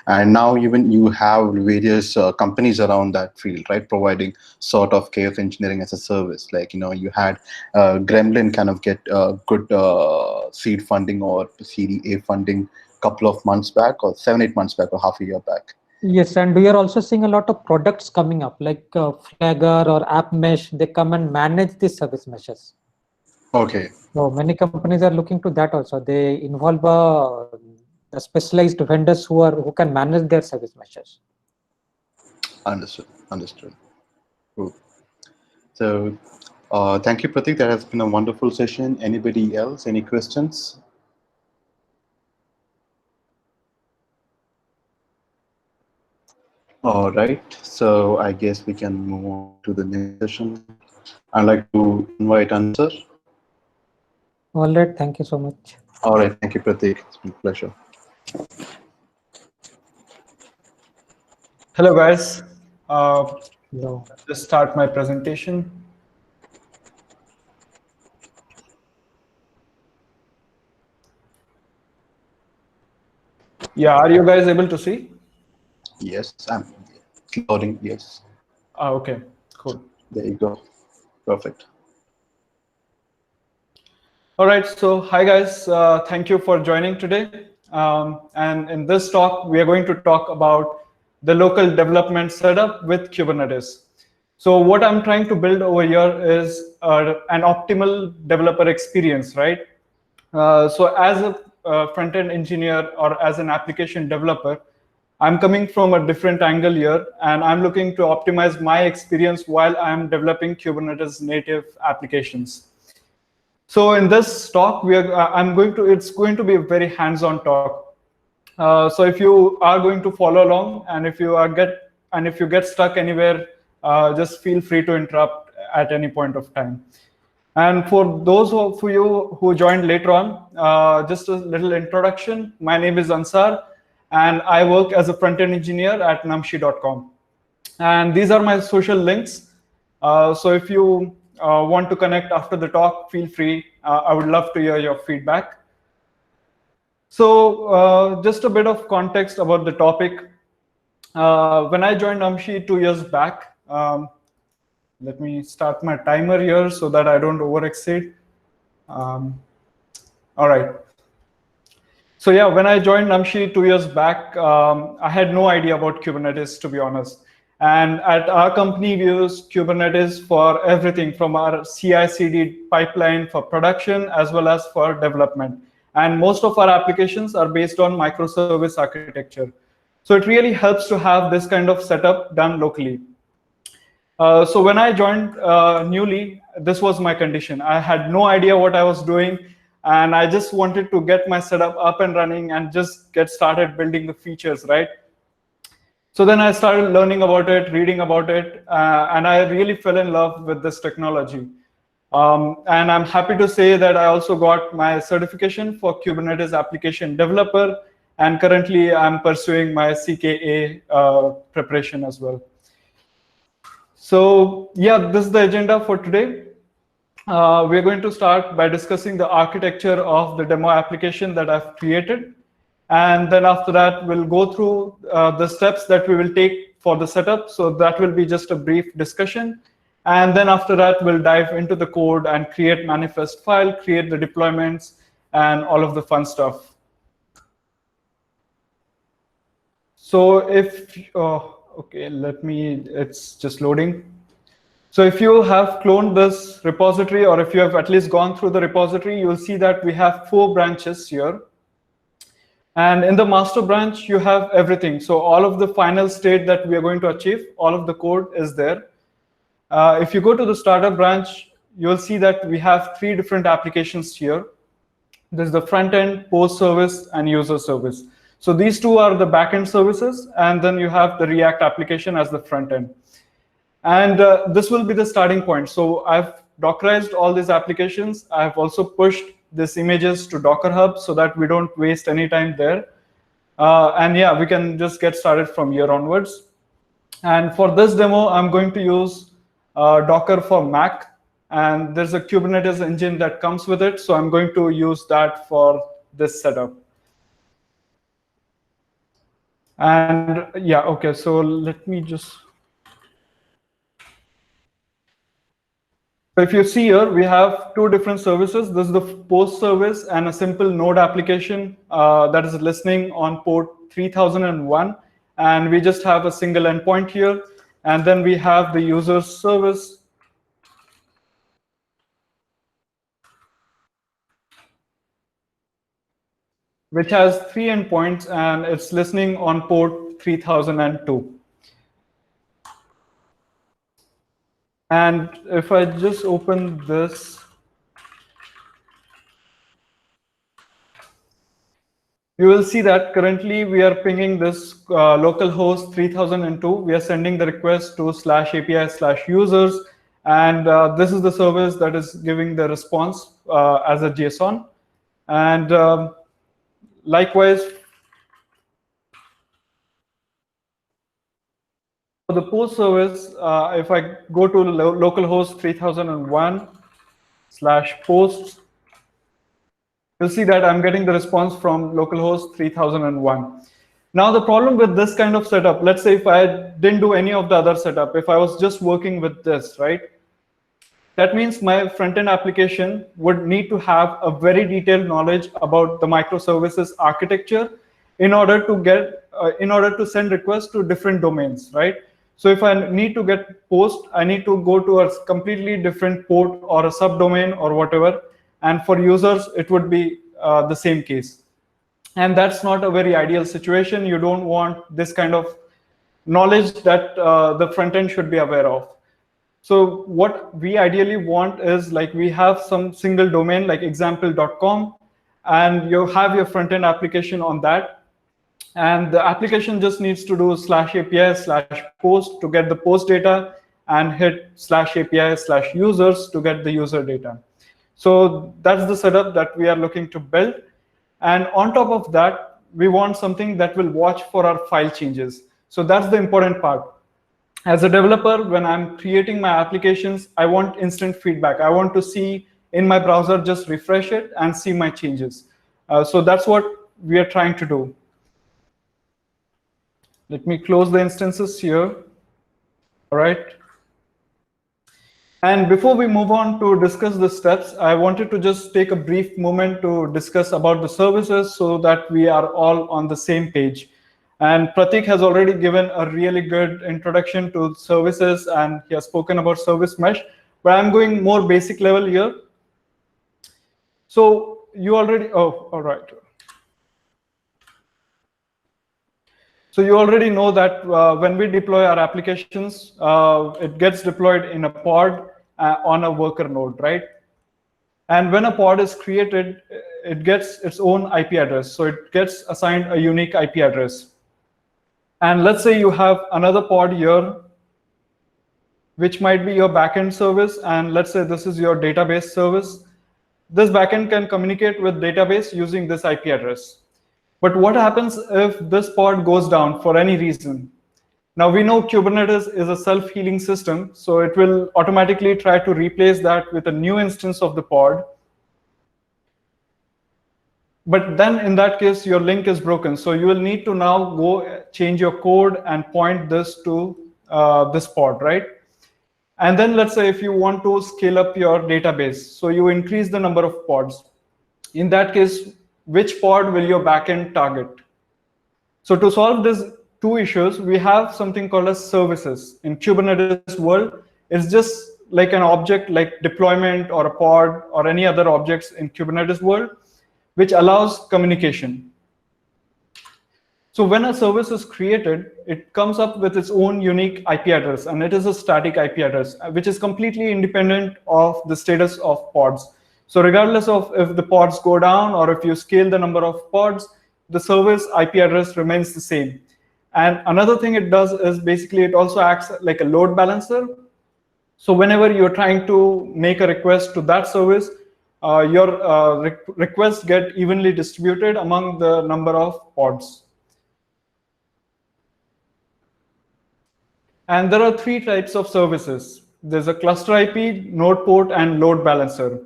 And now even you have various companies around that field, right, providing sort of chaos engineering as a service. Like, you had Gremlin kind of get good seed funding or Series A funding a couple of months back, or 7-8 months back, or half a year back. Yes, and we are also seeing a lot of products coming up, like Flagger or App Mesh. They come and manage these service meshes. Okay. So many companies are looking to that also. They involve the specialized vendors who can manage their service meshes. Understood. Cool. So thank you, Pratik. That has been a wonderful session. Anybody else? Any questions? All right. So I guess we can move on to the next session. I'd like to invite Ansar. All right. Thank you so much. All right. Thank you, Pratik. It's been a pleasure. Hello, guys. No. Just start my presentation. Yeah, are you guys able to see? Yes, I'm loading. Yes. Okay, cool. There you go. Perfect. All right, so hi guys, thank you for joining today. And in this talk, we are going to talk about the local development setup with Kubernetes. So what I'm trying to build over here is an optimal developer experience, right? So as a front-end engineer or as an application developer, I'm coming from a different angle here, and I'm looking to optimize my experience while I'm developing Kubernetes native applications. So in this talk, it's going to be a very hands-on talk. So if you are going to follow along, and if you get stuck anywhere, just feel free to interrupt at any point of time. And for those of you who joined later on, just a little introduction. My name is Ansar, and I work as a front-end engineer at Namshi.com. And these are my social links. So if you want to connect after the talk, feel free. I would love to hear your feedback. So just a bit of context about the topic. When I joined Namshi 2 years back, let me start my timer here so that I don't overexceed. All right. So yeah, when I joined Namshi 2 years back, I had no idea about Kubernetes, to be honest. And at our company, we use Kubernetes for everything from our CI/CD pipeline for production as well as for development. And most of our applications are based on microservice architecture. So it really helps to have this kind of setup done locally. So when I joined newly, this was my condition. I had no idea what I was doing, and I just wanted to get my setup up and running and just get started building the features, right? So then I started learning about it, reading about it, and I really fell in love with this technology. And I'm happy to say that I also got my certification for Kubernetes application developer, and currently I'm pursuing my CKA preparation as well. So yeah, this is the agenda for today. We're going to start by discussing the architecture of the demo application that I've created. And then after that, we'll go through the steps that we will take for the setup. So that will be just a brief discussion. And then after that, we'll dive into the code and create manifest file, create the deployments, and all of the fun stuff. So if, okay, it's just loading. So if you have cloned this repository, or if you have at least gone through the repository, you'll see that we have 4 branches here. And in the master branch, you have everything. So all of the final state that we are going to achieve, all of the code is there. If you go to the starter branch, you'll see that we have 3 different applications here. There's the front end, post service, and user service. So these 2 are the backend services, and then you have the React application as the front end. And this will be the starting point. So I've Dockerized all these applications. I've also pushed these images to Docker Hub so that we don't waste any time there. And yeah, we can just get started from here onwards. And for this demo, I'm going to use Docker for Mac. And there's a Kubernetes engine that comes with it. So I'm going to use that for this setup. And yeah, OK, so let me just. So if you see here, we have 2 different services. This is the post service and a simple node application that is listening on port 3001. And we just have a single endpoint here. And then we have the user service, which has 3 endpoints, and it's listening on port 3002. And if I just open this, you will see that currently we are pinging this localhost 3002. We are sending the request to /API/users. And this is the service that is giving the response as a JSON. And likewise, for the post service, if I go to localhost 3001/posts, you'll see that I'm getting the response from localhost 3001. Now, the problem with this kind of setup, let's say if I didn't do any of the other setup, if I was just working with this, right? That means my front-end application would need to have a very detailed knowledge about the microservices architecture in order to send requests to different domains, right? So if I need to get post, I need to go to a completely different port or a subdomain or whatever. And for users, it would be the same case. And that's not a very ideal situation. You don't want this kind of knowledge that the front end should be aware of. So what we ideally want is, like, we have some single domain like example.com, and you have your front end application on that. And the application just needs to do /API/post to get the post data and hit /API/users to get the user data. So that's the setup that we are looking to build. And on top of that, we want something that will watch for our file changes. So that's the important part. As a developer, when I'm creating my applications, I want instant feedback. I want to see in my browser, just refresh it and see my changes. So that's what we are trying to do. Let me close the instances here. All right. And before we move on to discuss the steps, I wanted to just take a brief moment to discuss about the services so that we are all on the same page. And Pratik has already given a really good introduction to services, and he has spoken about service mesh, but I'm going more basic level here. So you already, oh, all right. So you already know that when we deploy our applications, it gets deployed in a pod on a worker node, right? And when a pod is created, it gets its own IP address. So it gets assigned a unique IP address. And let's say you have another pod here which might be your backend service. And let's say this is your database service. This backend can communicate with database using this IP address. But what happens if this pod goes down for any reason? Now we know Kubernetes is a self-healing system, so it will automatically try to replace that with a new instance of the pod. But then in that case, your link is broken. So you will need to now go change your code and point this to this pod, right? And then let's say if you want to scale up your database, so you increase the number of pods. In that case, which pod will your backend target? So to solve these two issues, we have something called as services. In Kubernetes world, it's just like an object like deployment or a pod or any other objects in Kubernetes world, which allows communication. So when a service is created, it comes up with its own unique IP address, and it is a static IP address, which is completely independent of the status of pods. So regardless of if the pods go down or if you scale the number of pods, the service IP address remains the same. And another thing it does is basically it also acts like a load balancer. So whenever you're trying to make a request to that service, your requests get evenly distributed among the number of pods. And there are three types of services. There's a cluster IP, node port, and load balancer.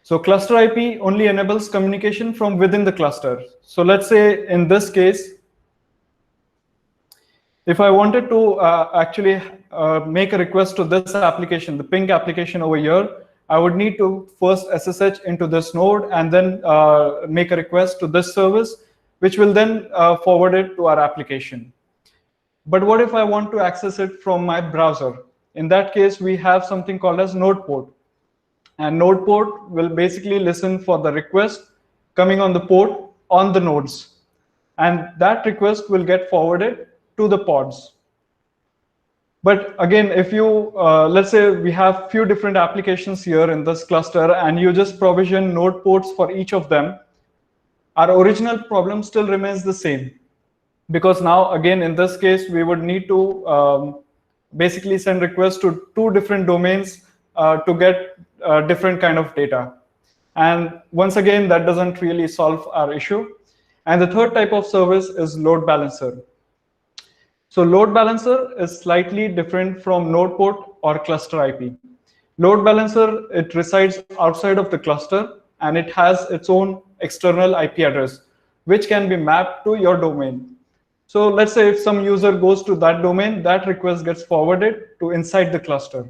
So cluster IP only enables communication from within the cluster. So let's say in this case, if I wanted to actually make a request to this application, the ping application over here, I would need to first SSH into this node and then make a request to this service, which will then forward it to our application. But what if I want to access it from my browser? In that case, we have something called as node port. And node port will basically listen for the request coming on the port on the nodes. And that request will get forwarded to the pods. But again, if you, let's say we have few different applications here in this cluster and you just provision node ports for each of them, our original problem still remains the same. Because now, again, in this case, we would need to basically send requests to two different domains to get different kind of data. And once again, that doesn't really solve our issue. And the third type of service is load balancer. So load balancer is slightly different from node port or cluster IP. Load balancer, it resides outside of the cluster and it has its own external IP address, which can be mapped to your domain. So let's say if some user goes to that domain, that request gets forwarded to inside the cluster.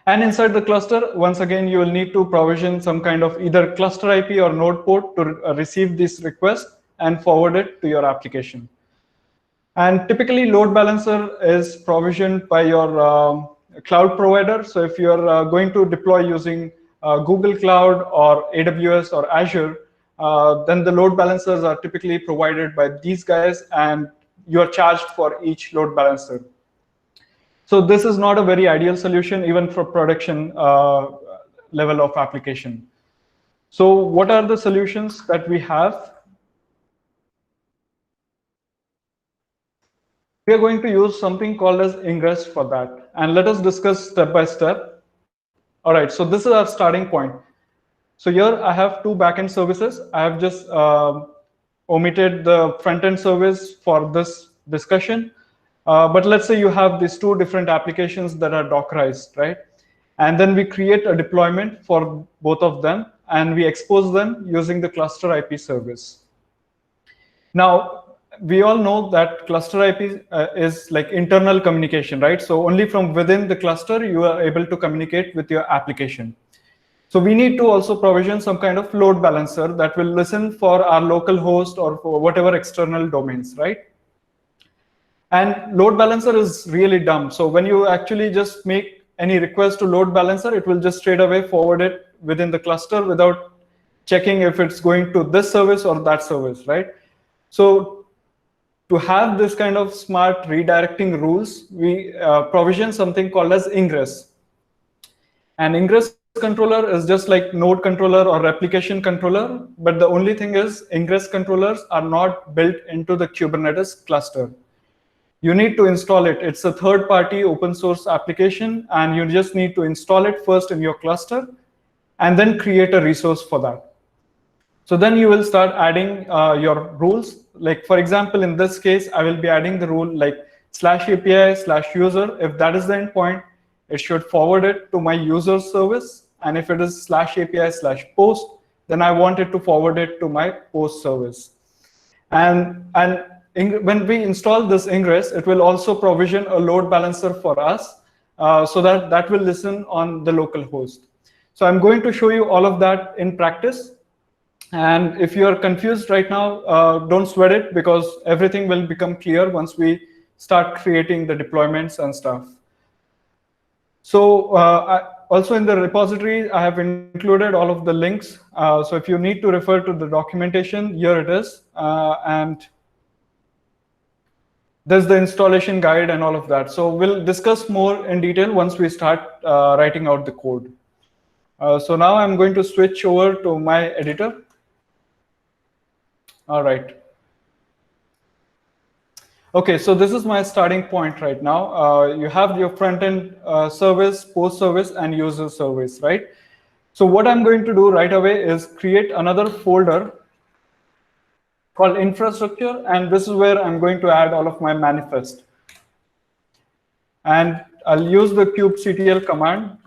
And inside the cluster, once again, you will need to provision some kind of either cluster IP or node port to receive this request and forward it to your application. And typically, load balancer is provisioned by your cloud provider. So if you're going to deploy using Google Cloud or AWS or Azure, then the load balancers are typically provided by these guys, and you are charged for each load balancer. So this is not a very ideal solution, even for production level of application. So what are the solutions that we have? We are going to use something called as Ingress for that. And let us discuss step by step. All right, so this is our starting point. So here I have two backend services. I have just omitted the front-end service for this discussion. But let's say you have these two different applications that are Dockerized, right? And then we create a deployment for both of them, and we expose them using the cluster IP service. Now, we all know that cluster IP is like internal communication, right? So only from within the cluster, you are able to communicate with your application. So we need to also provision some kind of load balancer that will listen for our local host or for whatever external domains, right? And load balancer is really dumb. So when you actually just make any request to load balancer, it will just straight away forward it within the cluster without checking if it's going to this service or that service, right? So to have this kind of smart redirecting rules, we provision something called as Ingress. And Ingress controller is just like node controller or replication controller, but the only thing is Ingress controllers are not built into the Kubernetes cluster. you need to install it. It's a third-party open source application, and you just need to install it first in your cluster and then create a resource for that. So then you will start adding your rules. Like, for example, in this case, I will be adding the rule like /API/user. If that is the endpoint, it should forward it to my user service. And if it is /API/post, then I want it to forward it to my post service. And when we install this Ingress, it will also provision a load balancer for us so that will listen on the local host. So I'm going to show you all of that in practice. And if you're confused right now, don't sweat it, because everything will become clear once we start creating the deployments and stuff. So also in the repository, I have included all of the links. So if you need to refer to the documentation, here it is. And there's the installation guide and all of that. So we'll discuss more in detail once we start writing out the code. So now I'm going to switch over to my editor. All right. Okay, so this is my starting point right now. You have your front-end service, post service, and user service, right? So what I'm going to do right away is create another folder called infrastructure, and this is where I'm going to add all of my manifest. And I'll use the kubectl command,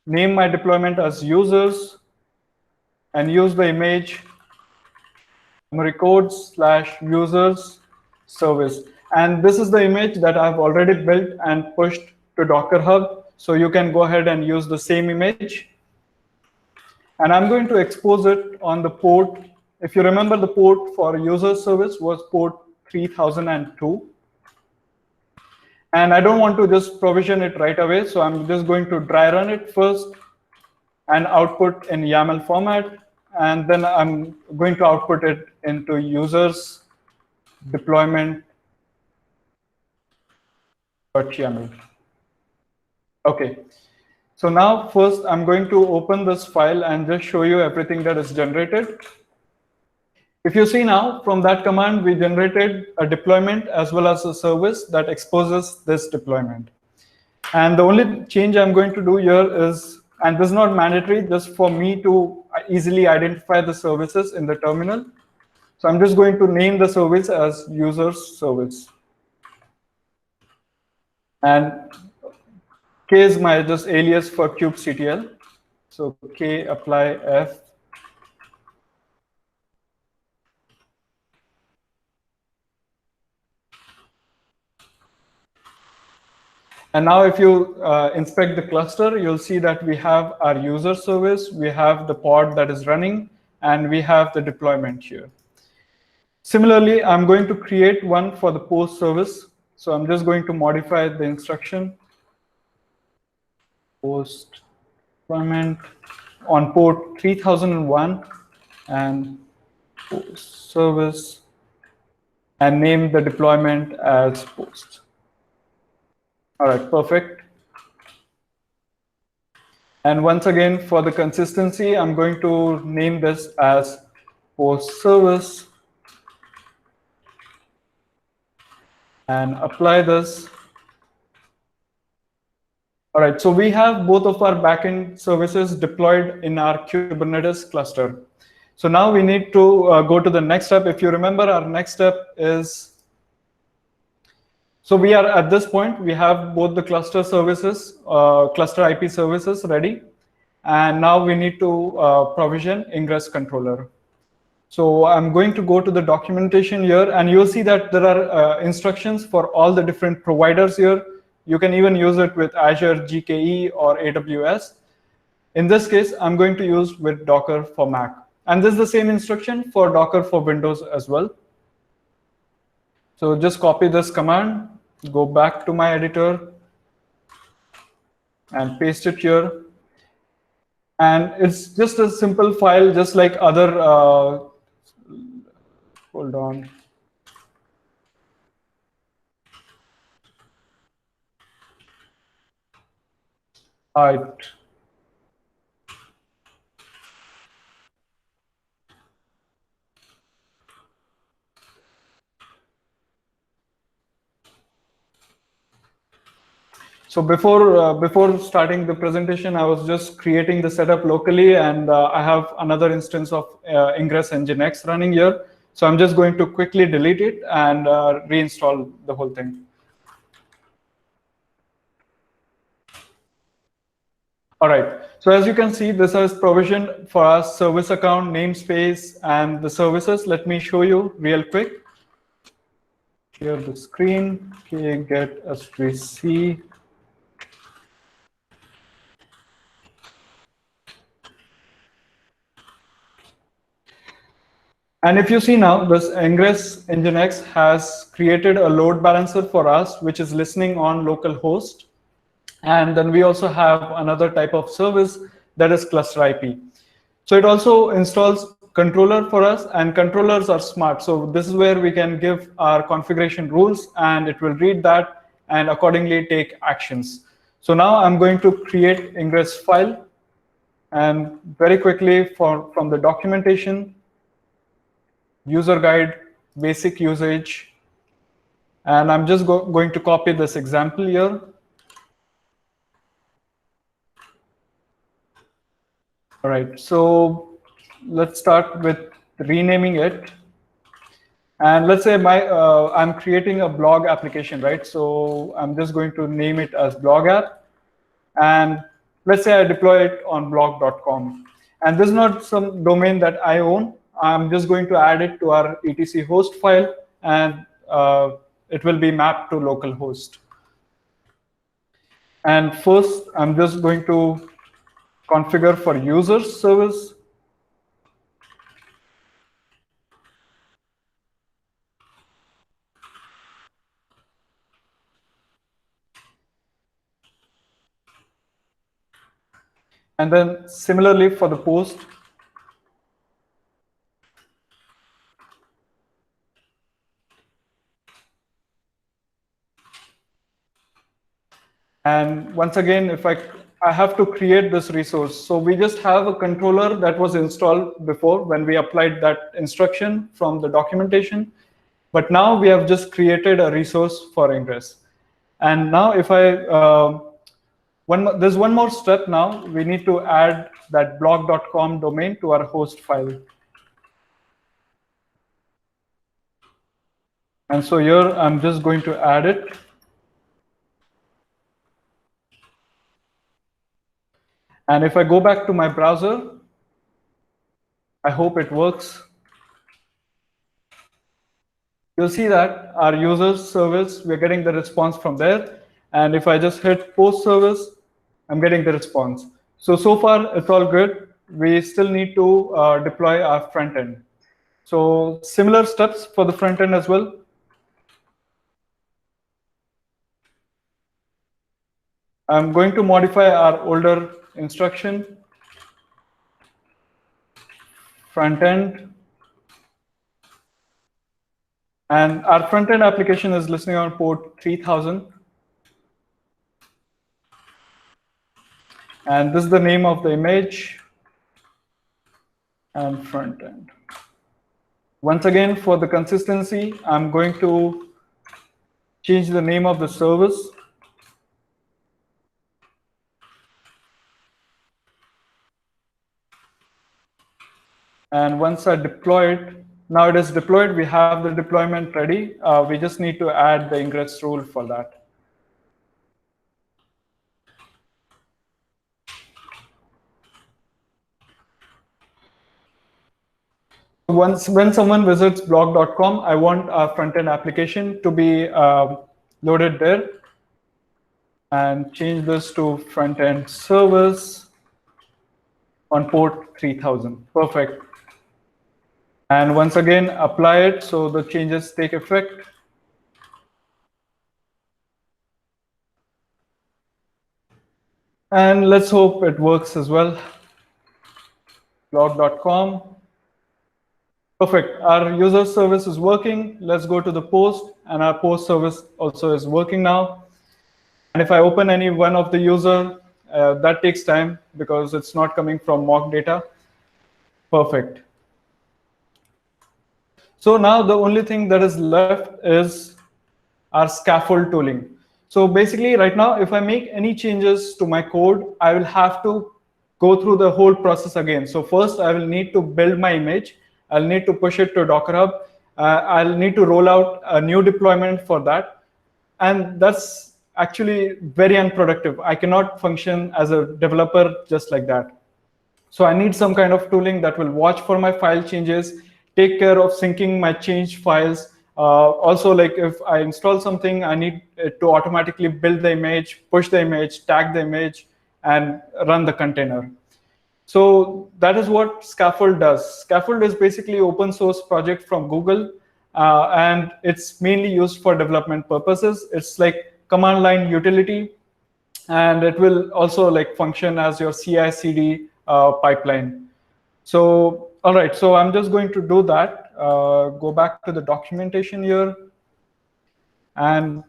name my deployment as users, and use the image memory codes /users service. And this is the image that I've already built and pushed to Docker Hub. So you can go ahead and use the same image. And I'm going to expose it on the port. If you remember, the port for user service was port 3002. And I don't want to just provision it right away. So I'm just going to dry run it first and output in YAML format. And then I'm going to output it into users deployment.yaml. Okay. So now first I'm going to open this file and just show you everything that is generated. If you see now, from that command, we generated a deployment as well as a service that exposes this deployment. And the only change I'm going to do here is, and this is not mandatory, just for me to easily identify the services in the terminal. So I'm just going to name the service as user service. And K is my just alias for kubectl. So K apply F. And now if you inspect the cluster, you'll see that we have our user service, we have the pod that is running, and we have the deployment here. Similarly, I'm going to create one for the post service. So I'm just going to modify the instruction. Post deployment on port 3001 and post service, and name the deployment as post. All right, perfect. And once again, for the consistency, I'm going to name this as post service and apply this. All right, so we have both of our backend services deployed in our Kubernetes cluster. So now we need to go to the next step. If you remember, our next step is, so we are at this point, we have both the cluster services, cluster IP services ready. And now we need to provision Ingress controller. So I'm going to go to the documentation here, and you'll see that there are instructions for all the different providers here. You can even use it with Azure, GKE, or AWS. In this case, I'm going to use with Docker for Mac. And this is the same instruction for Docker for Windows as well. So just copy this command, go back to my editor, and paste it here. And it's just a simple file, just like other, hold on. All right. So before starting the presentation, I was just creating the setup locally, and I have another instance of Ingress Nginx running here. So I'm just going to quickly delete it and reinstall the whole thing. All right. So as you can see, this is provision for our service account, namespace, and the services. Let me show you real quick. Share the screen. Okay, get S3C. And if you see now, this Ingress Nginx has created a load balancer for us, which is listening on local host. And then we also have another type of service that is cluster IP. So it also installs controller for us, and controllers are smart. So this is where we can give our configuration rules, and it will read that and accordingly take actions. So now I'm going to create Ingress file, and very quickly from the documentation, user guide, basic usage, and I'm just going to copy this example here. All right, so let's start with renaming it. And let's say I'm creating a blog application, right? So I'm just going to name it as blog app. And let's say I deploy it on blog.com. And this is not some domain that I own. I'm just going to add it to our etc host file, and it will be mapped to localhost. And first, I'm just going to configure for users service. And then similarly for the post. And once again, if I have to create this resource. So we just have a controller that was installed before when we applied that instruction from the documentation. But now we have just created a resource for Ingress. And now if there's one more step now. We need to add that blog.com domain to our host file. And so here I'm just going to add it. And if I go back to my browser, I hope it works. You'll see that our users service, we're getting the response from there. And if I just hit post service, I'm getting the response. So far, it's all good. We still need to deploy our front end. So similar steps for the front end as well. I'm going to modify our older instruction, front end. And our front end application is listening on port 3000. And this is the name of the image and front end. Once again, for the consistency, I'm going to change the name of the service. And once I deploy it, now it is deployed. We have the deployment ready. We just need to add the ingress rule for that. When someone visits blog.com, I want our front-end application to be loaded there. And change this to front-end service on port 3000. Perfect. And once again, apply it so the changes take effect. And let's hope it works as well. Blog.com. Perfect. Our user service is working. Let's go to the post, and our post service also is working now. And if I open any one of the user, that takes time because it's not coming from mock data. Perfect. So now the only thing that is left is our scaffold tooling. So basically right now, if I make any changes to my code, I will have to go through the whole process again. So first I will need to build my image. I'll need to push it to Docker Hub. I'll need to roll out a new deployment for that. And that's actually very unproductive. I cannot function as a developer just like that. So I need some kind of tooling that will watch for my file changes, take care of syncing my changed files. Also, like if I install something, I need it to automatically build the image, push the image, tag the image, and run the container. So that is what Scaffold does. Scaffold is basically open source project from Google, and it's mainly used for development purposes. It's like command line utility, and it will also like function as your CI/CD pipeline. So all right, so I'm just going to do that. Go back to the documentation here, and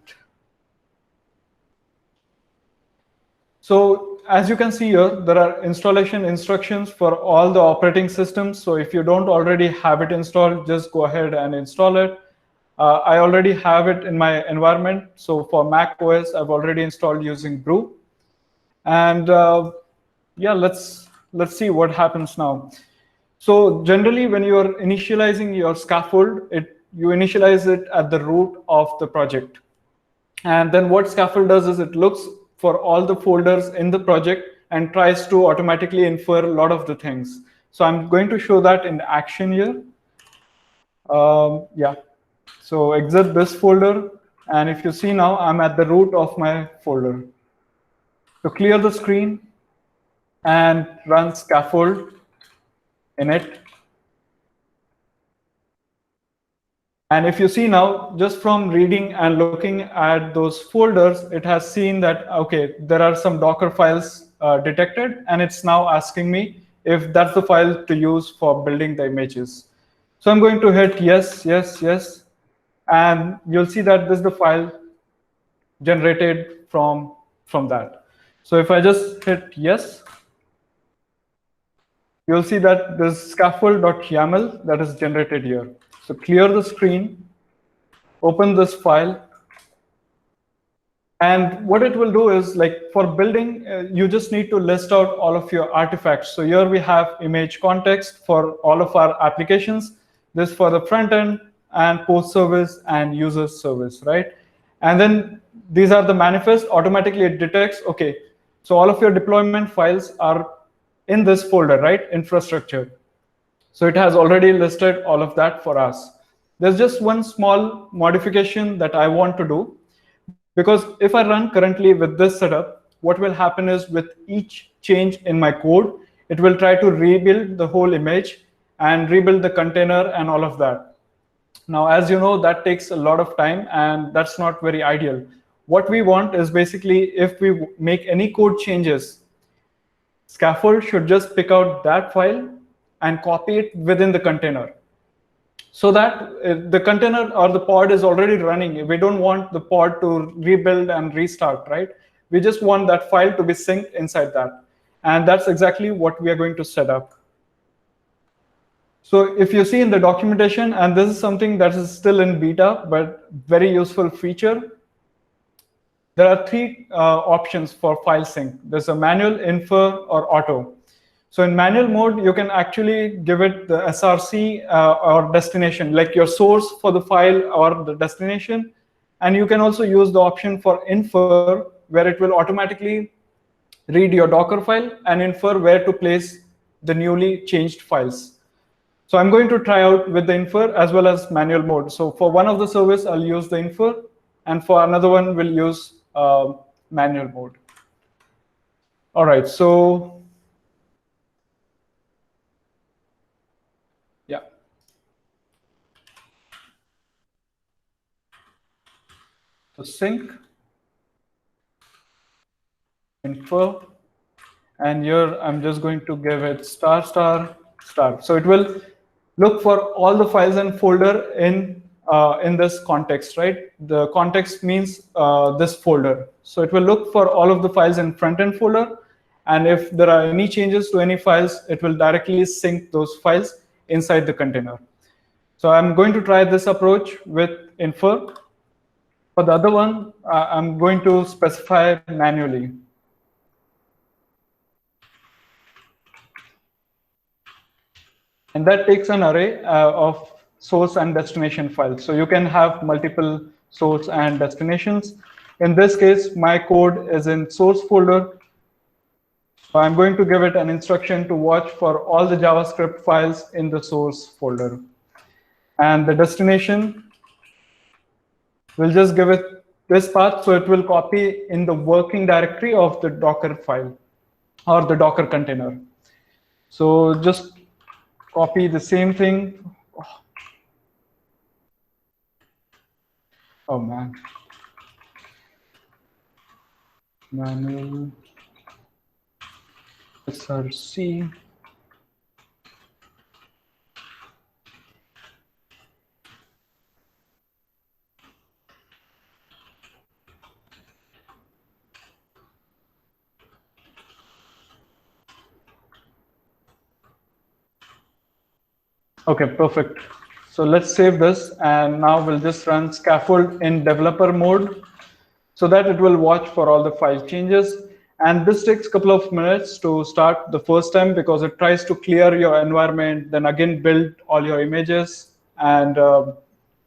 so as you can see here, there are installation instructions for all the operating systems. So if you don't already have it installed, just go ahead and install it. I already have it in my environment. So for Mac OS, I've already installed using Brew. And yeah, let's see what happens now. So generally, when you are initializing your scaffold, you initialize it at the root of the project. And then what Scaffold does is it looks for all the folders in the project and tries to automatically infer a lot of the things. So I'm going to show that in action here. Yeah, so exit this folder. And if you see now, I'm at the root of my folder. So clear the screen and run Scaffold init. And if you see now, just from reading and looking at those folders, it has seen that, okay, there are some Docker files detected, and it's now asking me if that's the file to use for building the images. So I'm going to hit yes, yes, yes. And you'll see that this is the file generated from that. So if I just hit yes, you'll see that there's scaffold.yaml that is generated here. So clear the screen, open this file, and what it will do is, like for building, you just need to list out all of your artifacts. So here we have image context for all of our applications, this for the front end and post service and user service, right? And then these are the manifest. Automatically it detects, okay, so all of your deployment files are in this folder, right? Infrastructure. So it has already listed all of that for us. There's just one small modification that I want to do, because if I run currently with this setup, what will happen is with each change in my code, it will try to rebuild the whole image and rebuild the container and all of that. Now, as you know, that takes a lot of time, and that's not very ideal. What we want is basically, if we make any code changes, Scaffold should just pick out that file and copy it within the container, so that the container or the pod is already running. We don't want the pod to rebuild and restart, right? We just want that file to be synced inside that. And that's exactly what we are going to set up. So if you see in the documentation, and this is something that is still in beta, but very useful feature, there are three options for file sync. There's a manual, infer, or auto. So in manual mode, you can actually give it the SRC or destination, like your source for the file or the destination. And you can also use the option for infer, where it will automatically read your Docker file and infer where to place the newly changed files. So I'm going to try out with the infer as well as manual mode. So for one of the service, I'll use the infer, and for another one, we'll use manual mode. All right, so yeah. So sync, infer, and here I'm just going to give it star, star, star. So it will look for all the files and folder in this context, right? The context means this folder. So it will look for all of the files in front-end folder, and if there are any changes to any files, it will directly sync those files inside the container. So I'm going to try this approach with infer. For the other one, I'm going to specify manually. And that takes an array of source and destination files. So you can have multiple source and destinations. In this case, my code is in source folder. So I'm going to give it an instruction to watch for all the JavaScript files in the source folder. And the destination, we'll just give it this path, so it will copy in the working directory of the Docker file or the Docker container. So just copy the same thing. Oh man. Manual src. Okay, perfect. So let's save this, and now we'll just run scaffold in developer mode so that it will watch for all the file changes. And this takes a couple of minutes to start the first time because it tries to clear your environment, then again build all your images and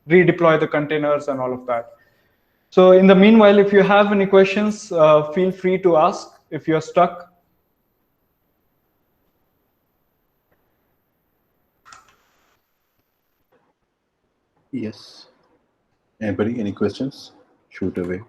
redeploy the containers and all of that. So in the meanwhile, if you have any questions, feel free to ask if you're stuck. Yes. Anybody, any questions? Shoot away.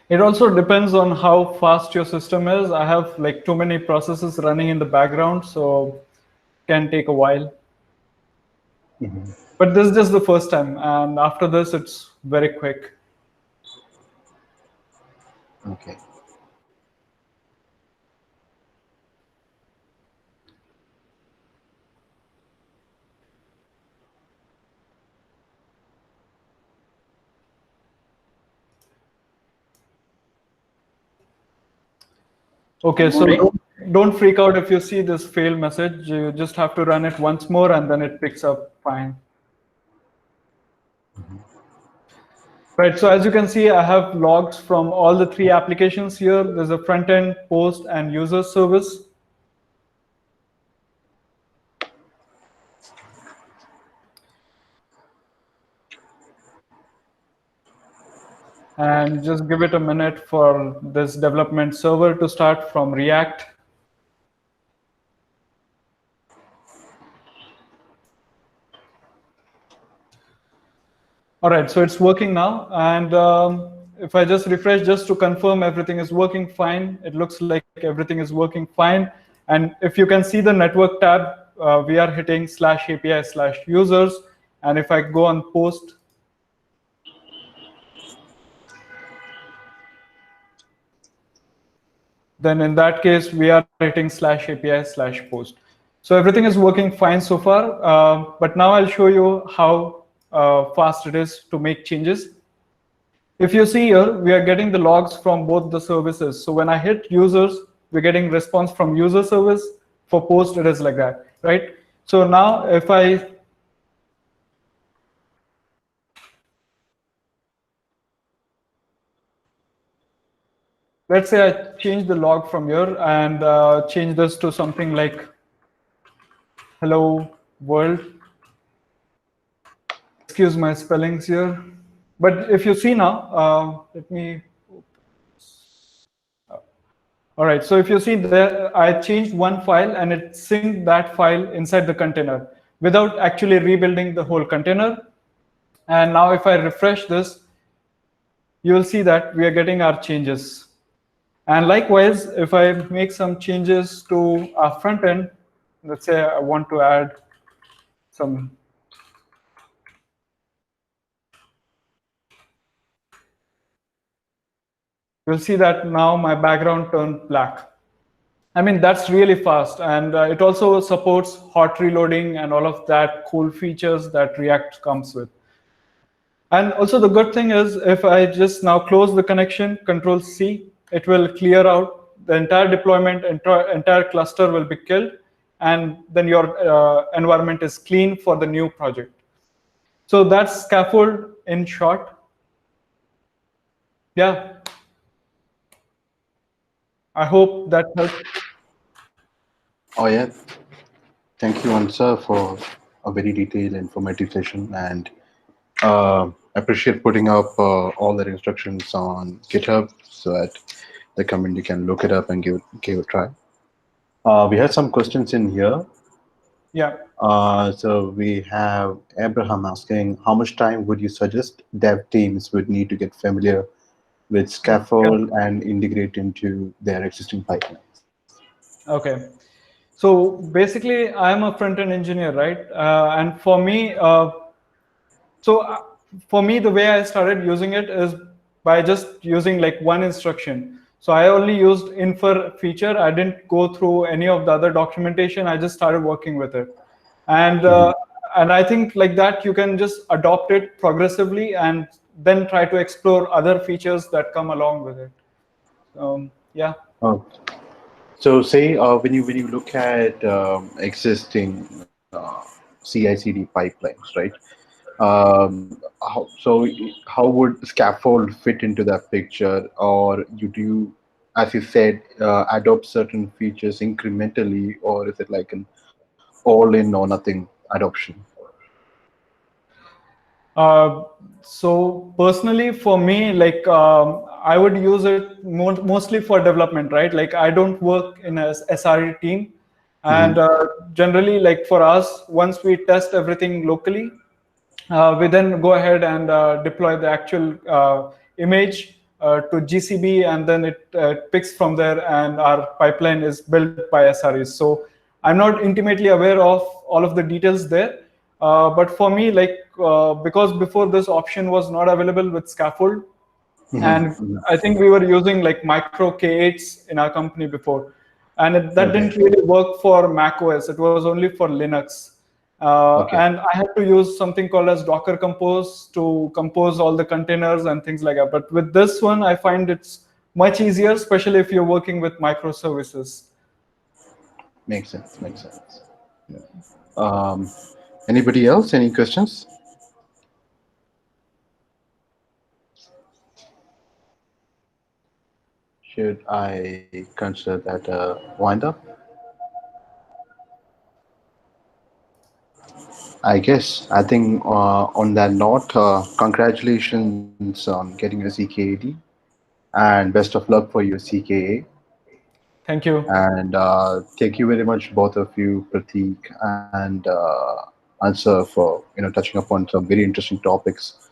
It also depends on how fast your system is. I have like too many processes running in the background, so it can take a while. Mm-hmm. But this is just the first time, and after this, it's very quick. Okay. Okay, so don't freak out if you see this fail message. You just have to run it once more, and then it picks up fine. Mm-hmm. Right, so as you can see, I have logs from all the three applications here. There's a front-end, post, and user service. And just give it a minute for this development server to start from React. All right, so it's working now. And if I just refresh just to confirm everything is working fine, it looks like everything is working fine. And if you can see the network tab, we are hitting /API/users. And if I go on post, then in that case, we are hitting /API/post. So everything is working fine so far. But now I'll show you how fast it is to make changes. If you see here, we are getting the logs from both the services. So when I hit users, we're getting response from user service. For post, it is like that, right? So now if I let's say I change the log from here and change this to something like hello world. excuse my spellings here. But if you see now, let me. All right, so if you see there, I changed one file and it synced that file inside the container without actually rebuilding the whole container. And now if I refresh this, you will see that we are getting our changes. And likewise, if I make some changes to our front end, let's say I want to add some. You'll see that now my background turned black. I mean, that's really fast. And it also supports hot reloading and all of that cool features that React comes with. And also the good thing is if I just now close the connection, Control C, it will clear out the entire deployment, entire cluster will be killed. And then your environment is clean for the new project. So that's Scaffold in short. Yeah. I hope that helps. Oh yeah, thank you, Ansar, for a very detailed, informative session, and appreciate putting up all the instructions on GitHub so that the community can look it up and give it a try. We have some questions in here. Yeah. So we have Abraham asking, how much time would you suggest dev teams would need to get familiar with Scaffold and integrate into their existing pipelines? Okay. So basically, I'm a front-end engineer, right? And for me, the way I started using it is by just using like one instruction. So I only used infer feature. I didn't go through any of the other documentation. I just started working with it. And I think like that, you can just adopt it progressively and then try to explore other features that come along with it. Yeah. Oh. So say when you look at existing CI/CD pipelines, right? How would Scaffold fit into that picture, or do you, as you said, adopt certain features incrementally, or is it like an all-in or nothing adoption? So personally, for me, like I would use it mostly for development, right? Like I don't work in a SRE team, and generally, like for us, once we test everything locally, we then go ahead and deploy the actual image to GCB, and then it picks from there, and our pipeline is built by SREs. So I'm not intimately aware of all of the details there. But for me, like because before this option was not available with Scaffold, and I think we were using like micro K8s in our company before, and that didn't really work for Mac OS. It was only for Linux. And I had to use something called as Docker Compose to compose all the containers and things like that. But with this one, I find it's much easier, especially if you're working with microservices. Makes sense. Makes sense. Yeah. Anybody else? Any questions? Should I consider that a wind up? I think on that note, congratulations on getting your CKAD and best of luck for your CKA. Thank you. And thank you very much, both of you, Prateek and Ansar, for touching upon some very interesting topics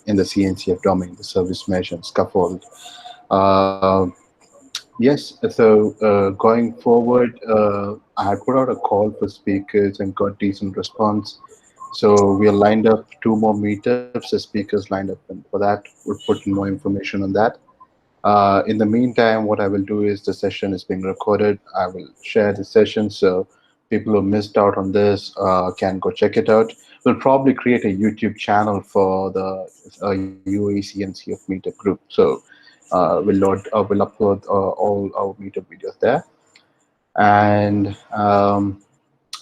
in the CNCF domain, the service mesh and Scaffold. Yes, so going forward, I had put out a call for speakers and got decent response. So we are lined up 2 more meetups. The speakers lined up, and for that, we'll put in more information on that. In the meantime, what I will do is the session is being recorded. I will share the session so people who missed out on this can go check it out. We'll probably create a YouTube channel for the UACNCF meetup group. So we'll upload all our meetup videos there. And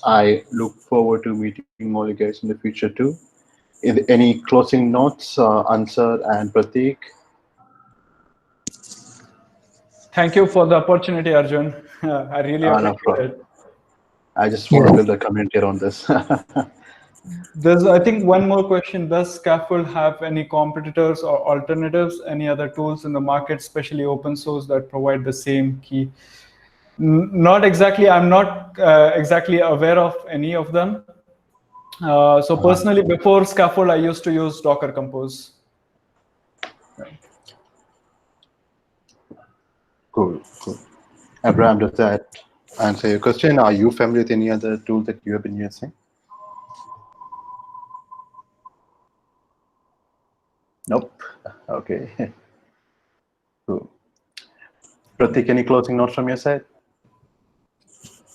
I look forward to meeting all you guys in the future too. Any closing notes, Ansar and Prateek? Thank you for the opportunity, Arjun. I really No appreciate problem. it. I just want to build a community around this. There's, I think, one more question. Does Scaffold have any competitors or alternatives, any other tools in the market, especially open source, that provide the same key? Not exactly. I'm not exactly aware of any of them. So personally, before Scaffold, I used to use Docker Compose. Cool, cool. Abraham, does that answer your question? Are you familiar with any other tool that you have been using? Nope. Okay. Cool. Pratik, any closing notes from your side?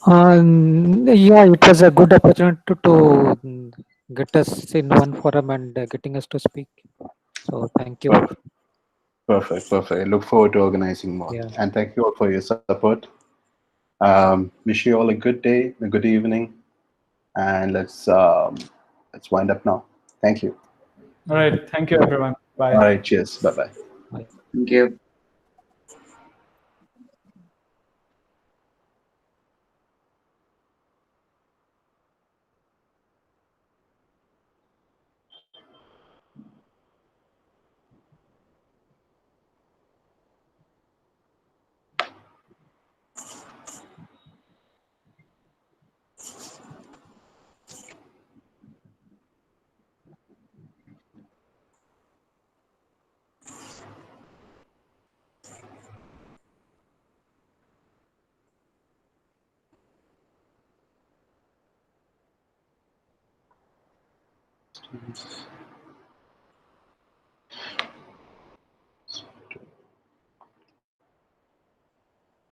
Yeah, it was a good opportunity to get us in one forum and getting us to speak. So thank you. Perfect, perfect. I look forward to organizing more. Yeah. And thank you all for your support. Wish you all a good day, a good evening, and let's wind up now. Thank you. All right. Thank you, everyone. Bye. All right. Cheers. Bye bye. Thank you. Students.